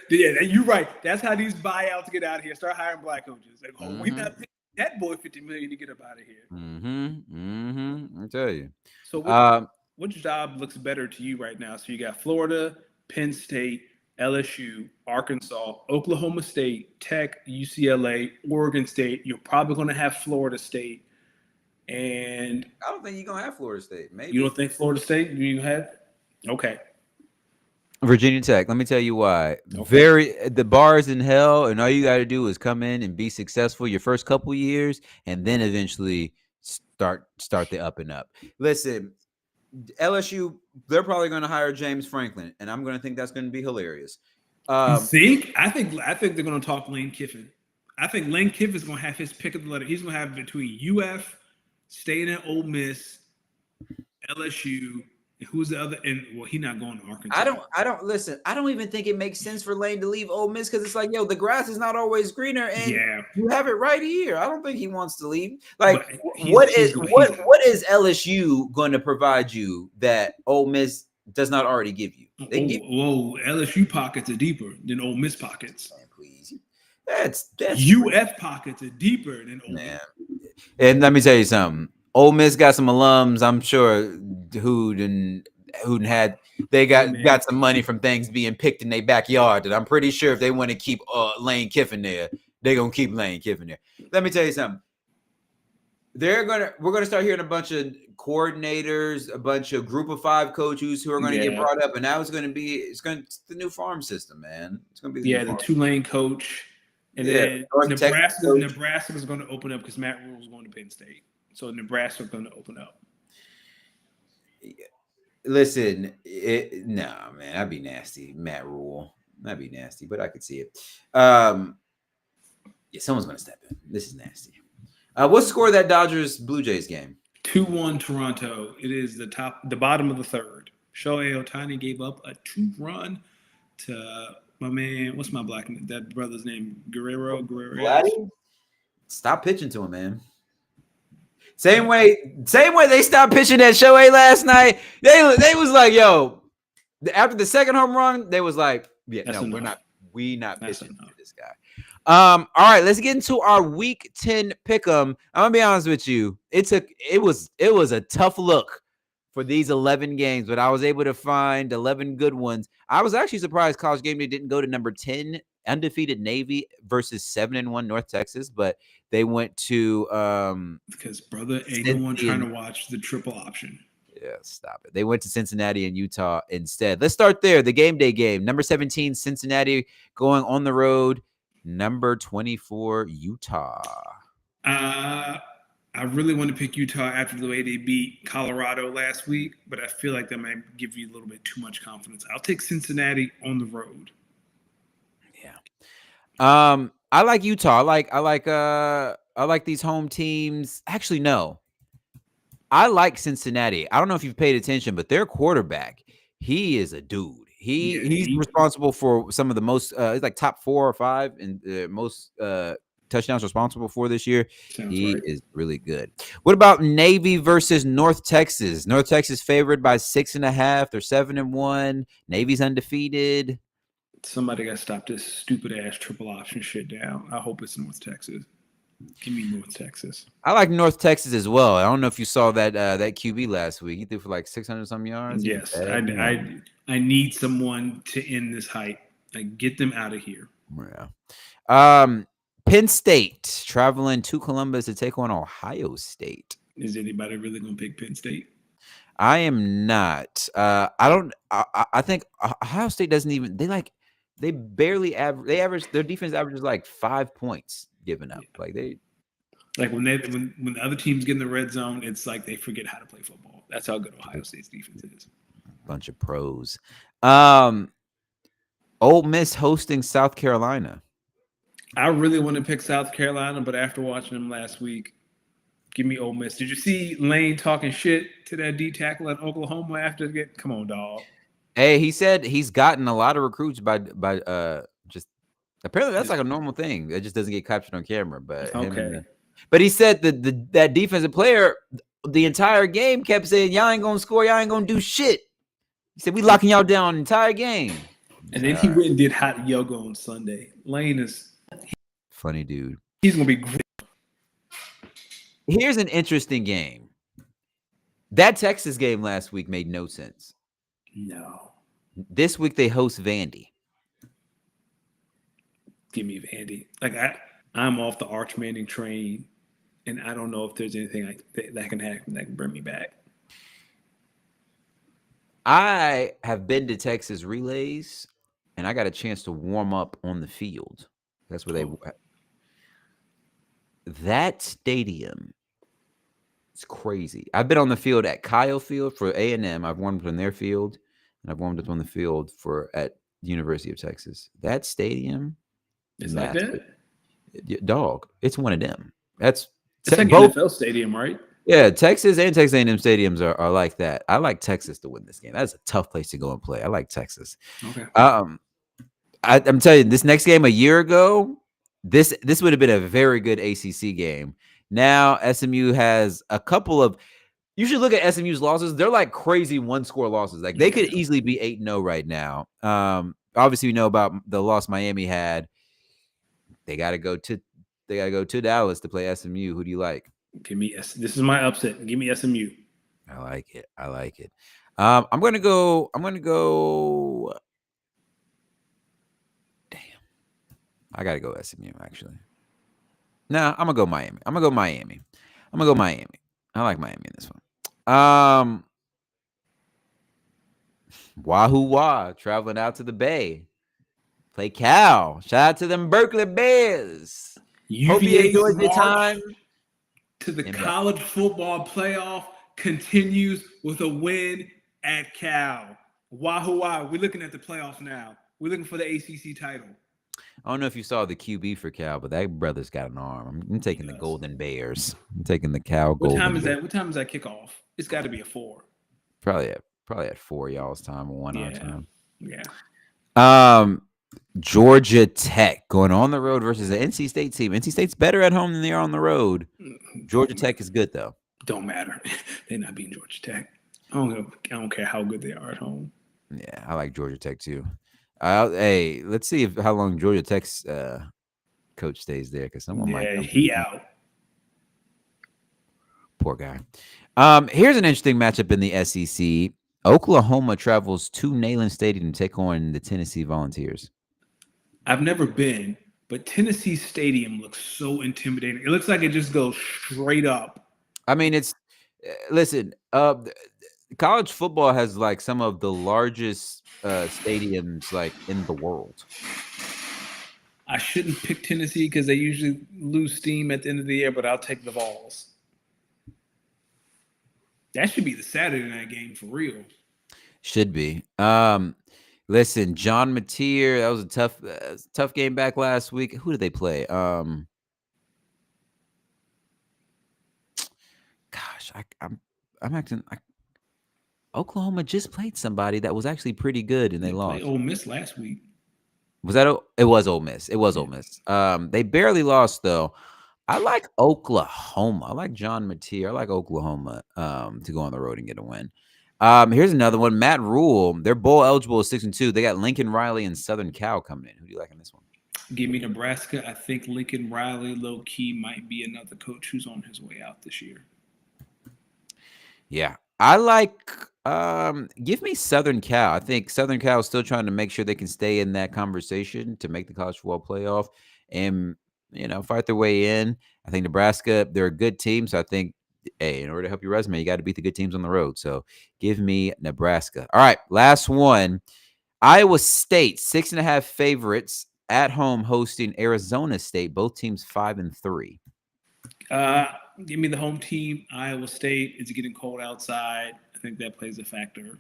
yeah, you're right. That's how these buyouts get out of here. Start hiring black coaches. Like, oh, we're not paying that boy $50 million to get up out of here. I tell you. So, what job looks better to you right now? So you got Florida, Penn State, LSU, Arkansas, Oklahoma State, Tech, UCLA, Oregon State. You're probably going to have Florida State, and I don't think you're going to have Florida State. Maybe you don't think Florida State? You have? Okay. Virginia Tech. Let me tell you why. Okay. The bar is in hell, and all you got to do is come in and be successful your first couple years, and then eventually start the up and up. Listen, LSU, they're probably going to hire James Franklin, and I'm going to think that's going to be hilarious. You think? I think they're going to talk Lane Kiffin. I think Lane Kiffin's going to have his pick of the letter. He's going to have between UF, staying at Ole Miss, LSU. Who's the other? And well, he's not going to Arkansas. I don't listen. I don't even think it makes sense for Lane to leave Ole Miss because it's like, yo, the grass is not always greener, and you have it right here. I don't think he wants to leave. Like, what is LSU going to provide you that Ole Miss does not already give you? LSU pockets are deeper than Ole Miss pockets. Man, please, that's UF pockets are deeper than Ole Miss. And let me tell you something. Ole Miss got some alums, I'm sure, who got some money from things being picked in their backyard. That I'm pretty sure if they want to keep Lane Kiffin there, they're gonna keep Lane Kiffin there. Let me tell you something. We're gonna start hearing a bunch of coordinators, a bunch of group of 5 coaches who are gonna get brought up, and now it's the new farm system, man. It's gonna be the Tulane coach. And then Nebraska's going to open up because Matt Rule is going to Penn State. So Nebraska's going to open up. Listen, man, that'd be nasty. Matt Rule. That'd be nasty, but I could see it. Someone's going to step in. This is nasty. What's the score of that Dodgers-Blue Jays game? 2-1 Toronto. It is the bottom of the third. Shohei Ohtani gave up a 2-run to my man, what's my that brother's name? Guerrero. Stop pitching to him, man. Same way they stopped pitching at Shohei last night. They was like, yo, after the second home run, they was like, we're not pitching to this guy. All right, let's get into our week 10 pick'em. I'm gonna be honest with you. It was a tough look for these 11 games, but I was able to find 11 good ones. I was actually surprised College Game Day didn't go to number 10, undefeated Navy versus 7-1 North Texas, but they went to because brother ain't no one trying to watch the triple option. Yeah, stop it. They went to Cincinnati and Utah instead. Let's start there. The game day game. Number 17, Cincinnati going on the road. Number 24, Utah. I really want to pick Utah after the way they beat Colorado last week, but I feel like that might give you a little bit too much confidence. I'll take Cincinnati on the road. Yeah. I like Utah. I like these home teams. Actually, no. I like Cincinnati. I don't know if you've paid attention, but their quarterback, he is a dude. He's responsible for some of the most he's like top 4 or 5 and most touchdowns responsible for this year. He is really good. What about Navy versus North Texas? North Texas favored by 6.5. They're 7-1. Navy's undefeated. Somebody got to stop this stupid ass triple option shit down. I hope it's North Texas. Give me North Texas. I like North Texas as well. I don't know if you saw that QB last week. He threw for like 600 some yards. Yes, I need someone to end this hype. Like, get them out of here. Yeah. Penn State traveling to Columbus to take on Ohio State. Is anybody really going to pick Penn State? I am not. I think Ohio State doesn't even. They barely average. They average. Their defense averages like 5 points given up. Yeah. When the other teams get in the red zone, it's like they forget how to play football. That's how good Ohio State's defense is. Bunch of pros. Ole Miss hosting South Carolina. I really want to pick South Carolina, but after watching them last week, give me Ole Miss. Did you see Lane talking shit to that D tackle at Oklahoma after the game? Come on, dog. Hey, he said he's gotten a lot of recruits by just apparently that's like a normal thing. It just doesn't get captured on camera. But okay. But he said that defensive player the entire game kept saying, y'all ain't gonna score, y'all ain't gonna do shit. He said, we locking y'all down the entire game. And then he went and did hot yoga on Sunday. Lane is funny dude. He's gonna be great. Here's an interesting game. That Texas game last week made no sense. No. This week they host Vandy. Give me Vandy. Like I'm off the Arch Manning train, and I don't know if there's anything that can happen that can bring me back. I have been to Texas relays, and I got a chance to warm up on the field. That's where that stadium is crazy. I've been on the field at Kyle Field for A&M. I've warmed up on their field, and I've warmed up on the field at the University of Texas. That stadium is massive. Like that? Dog, it's one of them. It's like both, NFL stadium, right? Yeah, Texas and Texas A&M stadiums are like that. I like Texas to win this game. That's a tough place to go and play. I like Texas. Okay. Um, I'm telling you, this next game a year ago, this would have been a very good ACC game. Now SMU has a couple of. You should look at SMU's losses. They're like crazy one-score losses. Like they could Yeah. easily be 8-0 right now. Obviously we know about the loss Miami had. They got to go to Dallas to play SMU. Who do you like? Give me this is my upset. Give me SMU. I like it. I like it. I'm gonna go. Damn, I gotta go SMU actually. No, I'm gonna go Miami. I'm gonna go Miami. I'm gonna go Miami. I like Miami in this one. Wahoo Wah traveling out to the Bay. Play Cal. Shout out to them Berkeley Bears. Hope you UVA's enjoyed your march time. to the And college football playoff continues with a win at Cal. Wahoo! We're looking at the playoffs now. We're looking for the ACC title. I don't know if you saw the QB for Cal, but that brother's got an arm. I'm taking the does. Golden Bears. I'm taking the Cal What Golden time is Bears. that? What time is that kickoff? It's got to be a 4. Probably at 4 y'all's time or 1 our Yeah. time. Yeah. Georgia Tech going on the road versus the NC State team. NC State's better at home than they are on the road. Georgia Tech is good though. Don't matter. They're not beating Georgia Tech. I don't care how good they are at home. Yeah, I like Georgia Tech too. Hey, let's see how long Georgia Tech's coach stays there because someone might. Yeah, he out. Poor guy. Here's an interesting matchup in the SEC. Oklahoma travels to Neyland Stadium to take on the Tennessee Volunteers. I've never been, but Tennessee Stadium looks so intimidating. It looks like it just goes straight up. I mean, it's listen. College football has like some of the largest stadiums like in the world. I shouldn't pick Tennessee because they usually lose steam at the end of the year, but I'll take the Vols. That should be the Saturday night game for real. Should be. Listen, John Mateer, that was a tough game back last week. Who did they play? Gosh, I'm acting. Oklahoma just played somebody that was actually pretty good, and they lost. Ole Miss last week. Was that? It was Ole Miss. It was Ole Miss. They barely lost though. I like Oklahoma. I like John Mateer. I like Oklahoma to go on the road and get a win. Here's another one. Matt Rule. They're bowl eligible 6-2. They got Lincoln Riley and Southern Cal coming in. Who do you like in this one? Give me Nebraska. I think Lincoln Riley, low key, might be another coach who's on his way out this year. Yeah, I like. Give me Southern Cal. I think Southern Cal is still trying to make sure they can stay in that conversation to make the college football playoff and fight their way in. I think Nebraska, they're a good team, so I think, hey, in order to help your resume, you got to beat the good teams on the road. So give me Nebraska. All right, last one. Iowa State, 6.5 favorites at home hosting Arizona State. Both teams 5-3. Give me the home team, Iowa State. It's getting cold outside. I think that plays a factor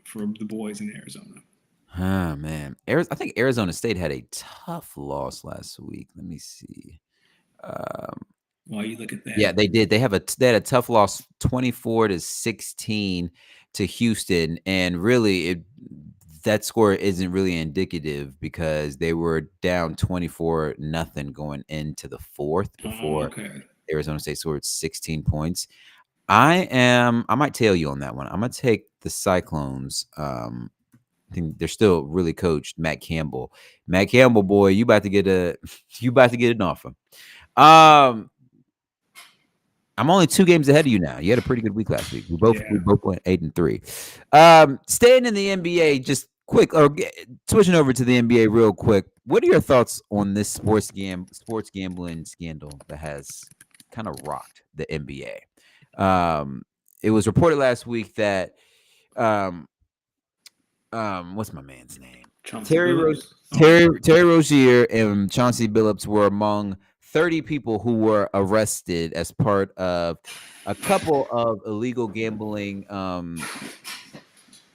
for the boys in Arizona. Oh, man. I think Arizona State had a tough loss last week. Let me see. While you look at that. Yeah, they did. They had a tough loss, 24-16 to Houston. And really, that score isn't really indicative because they were down 24-0 going into the fourth before Arizona State scored 16 points. I might tail you on that one. I'm gonna take the Cyclones. I think they're still really coached. Matt Campbell, boy, you about to get an offer. I'm only 2 games ahead of you now. You had a pretty good week last week. We both went 8-3. Staying in the NBA, just quick, or switching over to the NBA real quick. What are your thoughts on this sports gambling scandal that has kind of rocked the NBA? It was reported last week that what's my man's name? Terry Rozier and Chauncey Billups were among 30 people who were arrested as part of a couple of illegal gambling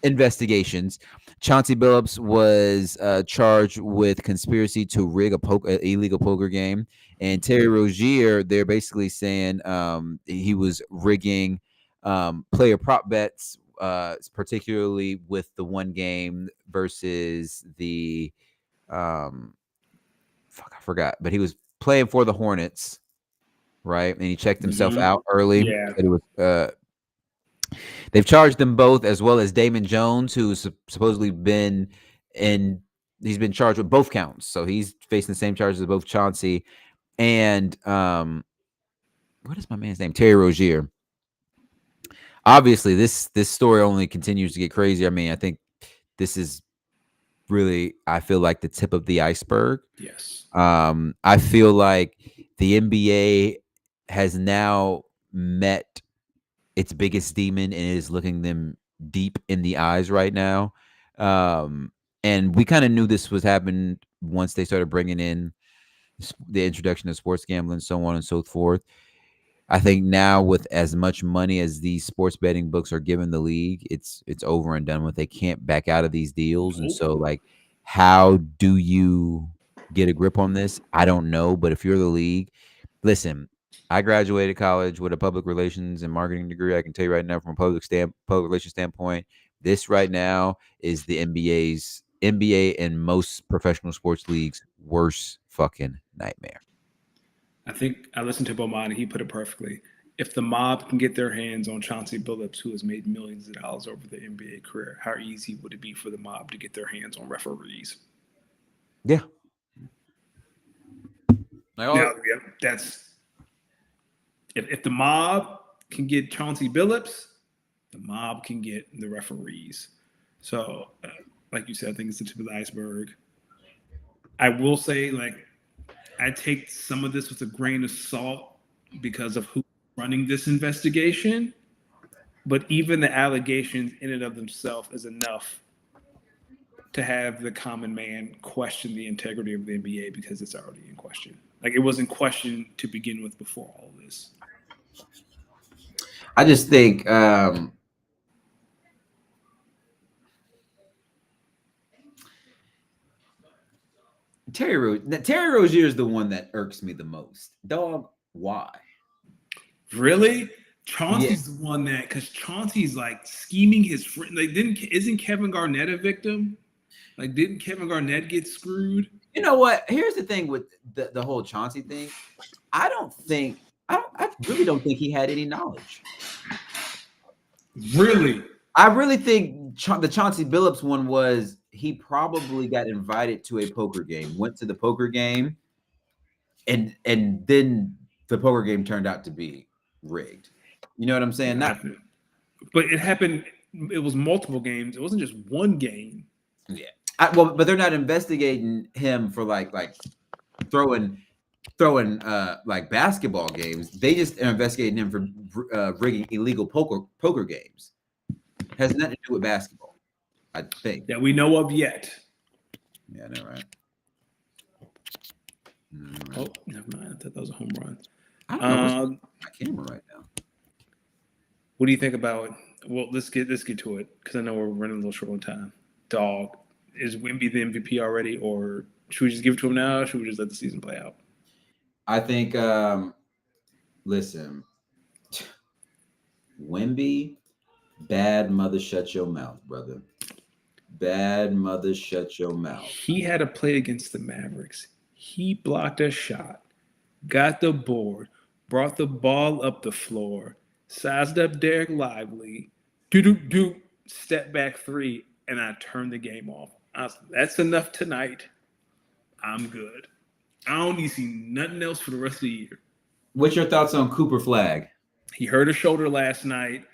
investigations. Chauncey Billups was charged with conspiracy to rig a illegal poker game, and Terry Rozier, they're basically saying he was rigging player prop bets, particularly with the one game versus the fuck, I forgot, but he was playing for the Hornets, right? And he checked himself out early. Yeah. Said it was they've charged them both, as well as Damon Jones, who's supposedly been in. He's been charged with both counts, so he's facing the same charges as both Chauncey and what is my man's name? Terry Rozier. Obviously, this story only continues to get crazier. I mean, I think this is really, I feel like, the tip of the iceberg. Yes. I feel like the NBA has now met its biggest demon and is looking them deep in the eyes right now. And we kind of knew this was happening once they started bringing in the introduction of sports gambling, so on and so forth. I think now, with as much money as these sports betting books are giving the league, it's over and done with. They can't back out of these deals, and so, like, how do you get a grip on this? I don't know, but if you're the league, listen. I graduated college with a public relations and marketing degree. I can tell you right now, from a public relations standpoint, this right now is the NBA and most professional sports leagues' worst fucking nightmare. I think I listened to Bomani. He put it perfectly. If the mob can get their hands on Chauncey Billups, who has made millions of dollars over the NBA career, how easy would it be for the mob to get their hands on referees? Yeah. Now, yeah, that's if the mob can get Chauncey Billups, the mob can get the referees. So, like you said, I think it's the tip of the iceberg. I will say, like, I take some of this with a grain of salt because of who's running this investigation. But even the allegations in and of themselves is enough to have the common man question the integrity of the NBA because it's already in question. Like, it was in question to begin with before all this. I just think Terry Rozier is the one that irks me the most. Dog, why? Really? Chauncey's the one that, because Chauncey's like scheming his friend. Like, isn't Kevin Garnett a victim? Like, didn't Kevin Garnett get screwed? You know what? Here's the thing with the whole Chauncey thing. I really don't think he had any knowledge. Really? I really think the Chauncey Billups one was, he probably got invited to a poker game, went to the poker game, and then the poker game turned out to be rigged. You know what I'm saying? But it happened. It was multiple games. It wasn't just one game. Yeah. But they're not investigating him for like throwing like basketball games. They just are investigating him for rigging illegal poker games. Has nothing to do with basketball, I think. That we know of yet. Yeah, I know, right? Oh, never mind. I thought that was a home run. I don't know what's my camera right now. What do you think about? Well, let's get to it because I know we're running a little short on time. Dog, is Wemby the MVP already, or should we just give it to him now? Or should we just let the season play out? I think. Listen, Wemby, bad mother, shut your mouth, brother. Bad mother, shut your mouth. He had a play against the Mavericks. He blocked a shot, got the board, brought the ball up the floor, sized up Derek Lively, step back three, and I turned the game off. That's enough tonight. I'm good. I don't need to see nothing else for the rest of the year. What's your thoughts on Cooper Flag? He hurt his shoulder last night.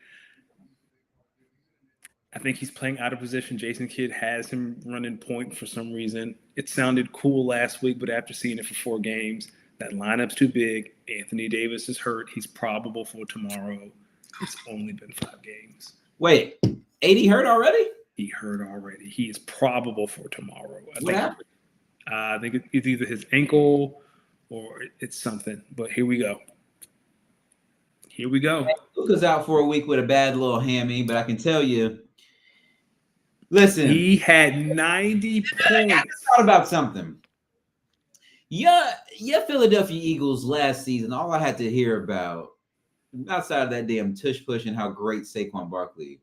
I think he's playing out of position. Jason Kidd has him running point for some reason. It sounded cool last week, but after seeing it for 4 games, that lineup's too big. Anthony Davis is hurt. He's probable for tomorrow. It's only been 5 games. Wait, AD hurt already? He hurt already. He is probable for tomorrow. I think it's either his ankle or it's something. But here we go. Luka's out for a week with a bad little hammy, but I can tell you, Listen, He had 90 points. thought about something. Yeah, Philadelphia Eagles last season, all I had to hear about, outside of that damn tush push and how great Saquon Barkley,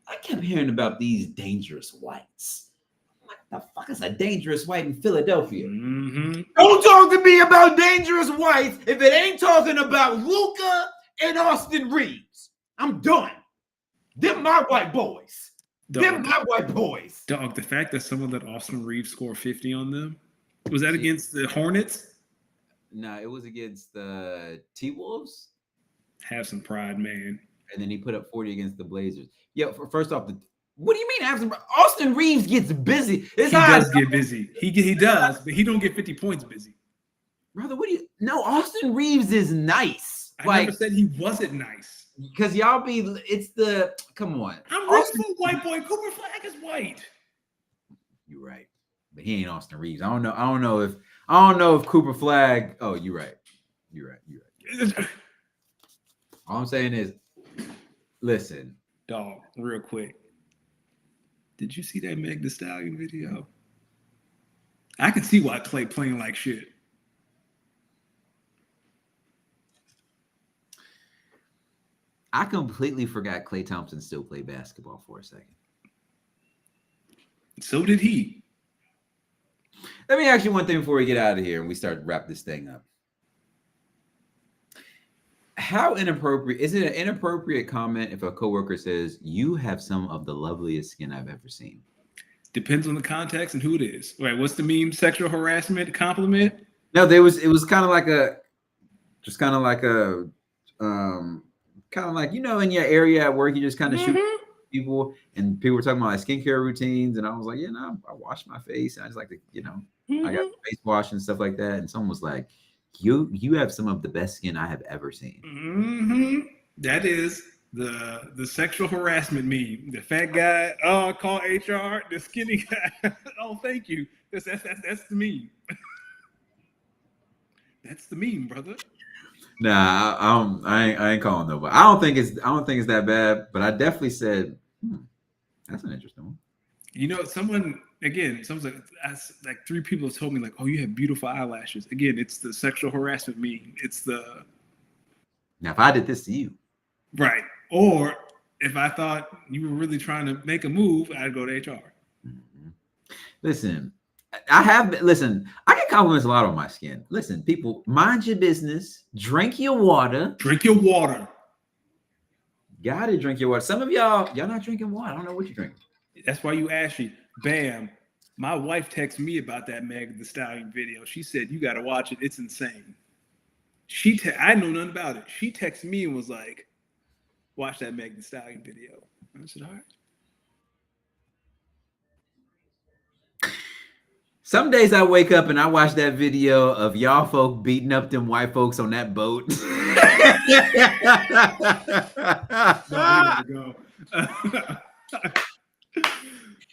I kept hearing about these dangerous whites. What the fuck is a dangerous white in Philadelphia? Mm-hmm. Don't talk to me about dangerous whites if it ain't talking about Luka and Austin Reeves. I'm done. Them my white boys. Them my white boys. Dog, the fact that someone let Austin Reeves score 50 on them, was that against the Hornets? No, it was against the T-Wolves. Have some pride, man. And then he put up 40 against the Blazers. Yeah, first off, what do you mean? Austin Reeves gets busy. He does get busy. He does, but he don't get 50 points busy. Brother, what do you? No, Austin Reeves is nice. I never said he wasn't nice. Because y'all be, it's the, come on. I'm rooting for white boy. Cooper Flag is white. You're right, but he ain't Austin Reeves. I don't know if Cooper Flag. Oh, you're right. All I'm saying is, listen, dog. Real quick, did you see that Meg Thee Stallion video? I can see why Clay playing like shit. I completely forgot Klay Thompson still played basketball for a second. So did he. Let me ask you one thing before we get out of here and we start to wrap this thing up. How inappropriate is it? An inappropriate comment if a coworker says you have some of the loveliest skin I've ever seen? Depends on the context and who it is. Right? What's the meme? Sexual harassment compliment? No, it was kind of like you know, in your area at work, you just kind of shoot people, and people were talking about like skincare routines, and I was like, I wash my face, and I just like to, I got face wash and stuff like that, and someone was like, you have some of the best skin I have ever seen. Mm-hmm. That is the sexual harassment meme. The fat guy, oh, call HR. The skinny guy, oh, thank you. That's the meme. That's the meme, brother. Nah, I ain't calling nobody. I don't think it's that bad, but I definitely said, that's an interesting one. You know, someone's like 3 people have told me like, oh, you have beautiful eyelashes. Again, it's the sexual harassment meme. It's the now if I did this to you, right, or if I thought you were really trying to make a move, I'd go to HR. Mm-hmm. Listen, I get compliments a lot on my skin. Listen, people, mind your business. Drink your water. Gotta drink your water. Some of y'all not drinking water. I don't know what you're drinking. That's why you asked me. Bam. My wife texted me about that Meg Thee Stallion video. She said, you got to watch it. It's insane. I know nothing about it. She texted me and was like, watch that Meg Thee Stallion video. I said, all right. Some days I wake up and I watch that video of y'all folk beating up them white folks on that boat. No,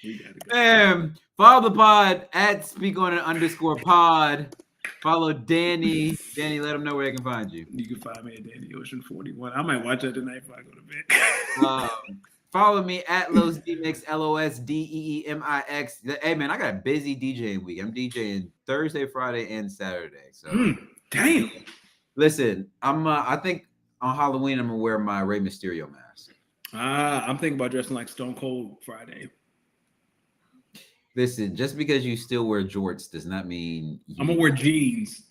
we gotta go. Follow the pod at @speakonin_pod. Follow Danny. Danny, let them know where they can find you. You can find me at Danny Ocean 41. I might watch that tonight before I go to bed. Follow me at LosDemix, LosDeemix. Hey man, I got a busy DJing week. I'm DJing Thursday, Friday, and Saturday. So damn. Listen, I think on Halloween I'm gonna wear my Rey Mysterio mask. I'm thinking about dressing like Stone Cold Friday. Listen, just because you still wear jorts does not mean I'm gonna wear jeans.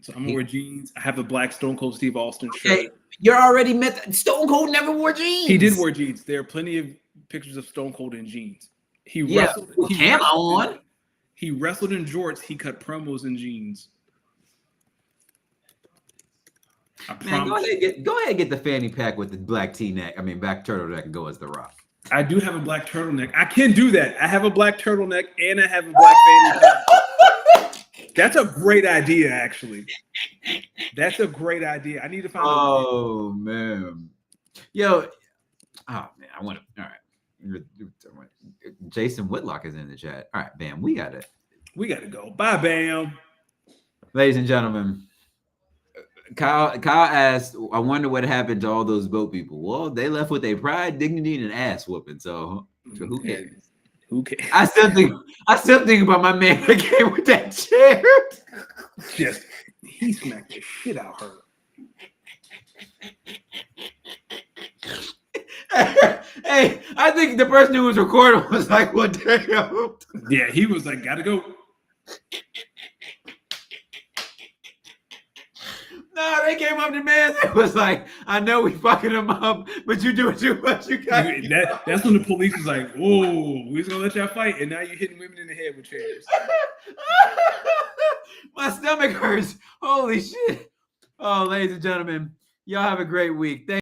So I'm gonna wear jeans. I have a black Stone Cold Steve Austin shirt. Okay. You're already met. Stone Cold never wore jeans. He did wear jeans. There are plenty of pictures of Stone Cold in jeans. He wrestled in jorts. He cut promos in jeans. Man, go ahead and get the fanny pack with the black T-neck. I mean, black turtleneck and go as The Rock. I do have a black turtleneck. I can do that. I have a black turtleneck and I have a black fanny pack. That's a great idea, actually. That's a great idea. I need to find. Oh man, yo, oh man, I want to. All right, Jason Whitlock is in the chat. All right, Bam, we gotta go. Bye, Bam. Ladies and gentlemen, Kyle asked, I wonder what happened to all those boat people. Well, they left with their pride, dignity, and an ass whooping. So who cares? Who cares? I still think about my man that came with that chair. Just he smacked the shit out of her. Hey, I think the person who was recording was like, "What the hell?" Yeah, he was like, "Gotta go." No, they came up to man. It was like, "I know we fucking him up, but you doing too much. You got That's when the police was like, "Whoa, we was gonna let y'all fight, and now you're hitting women in the head with chairs." My stomach hurts. Holy shit. Oh, ladies and gentlemen, y'all have a great week. Thank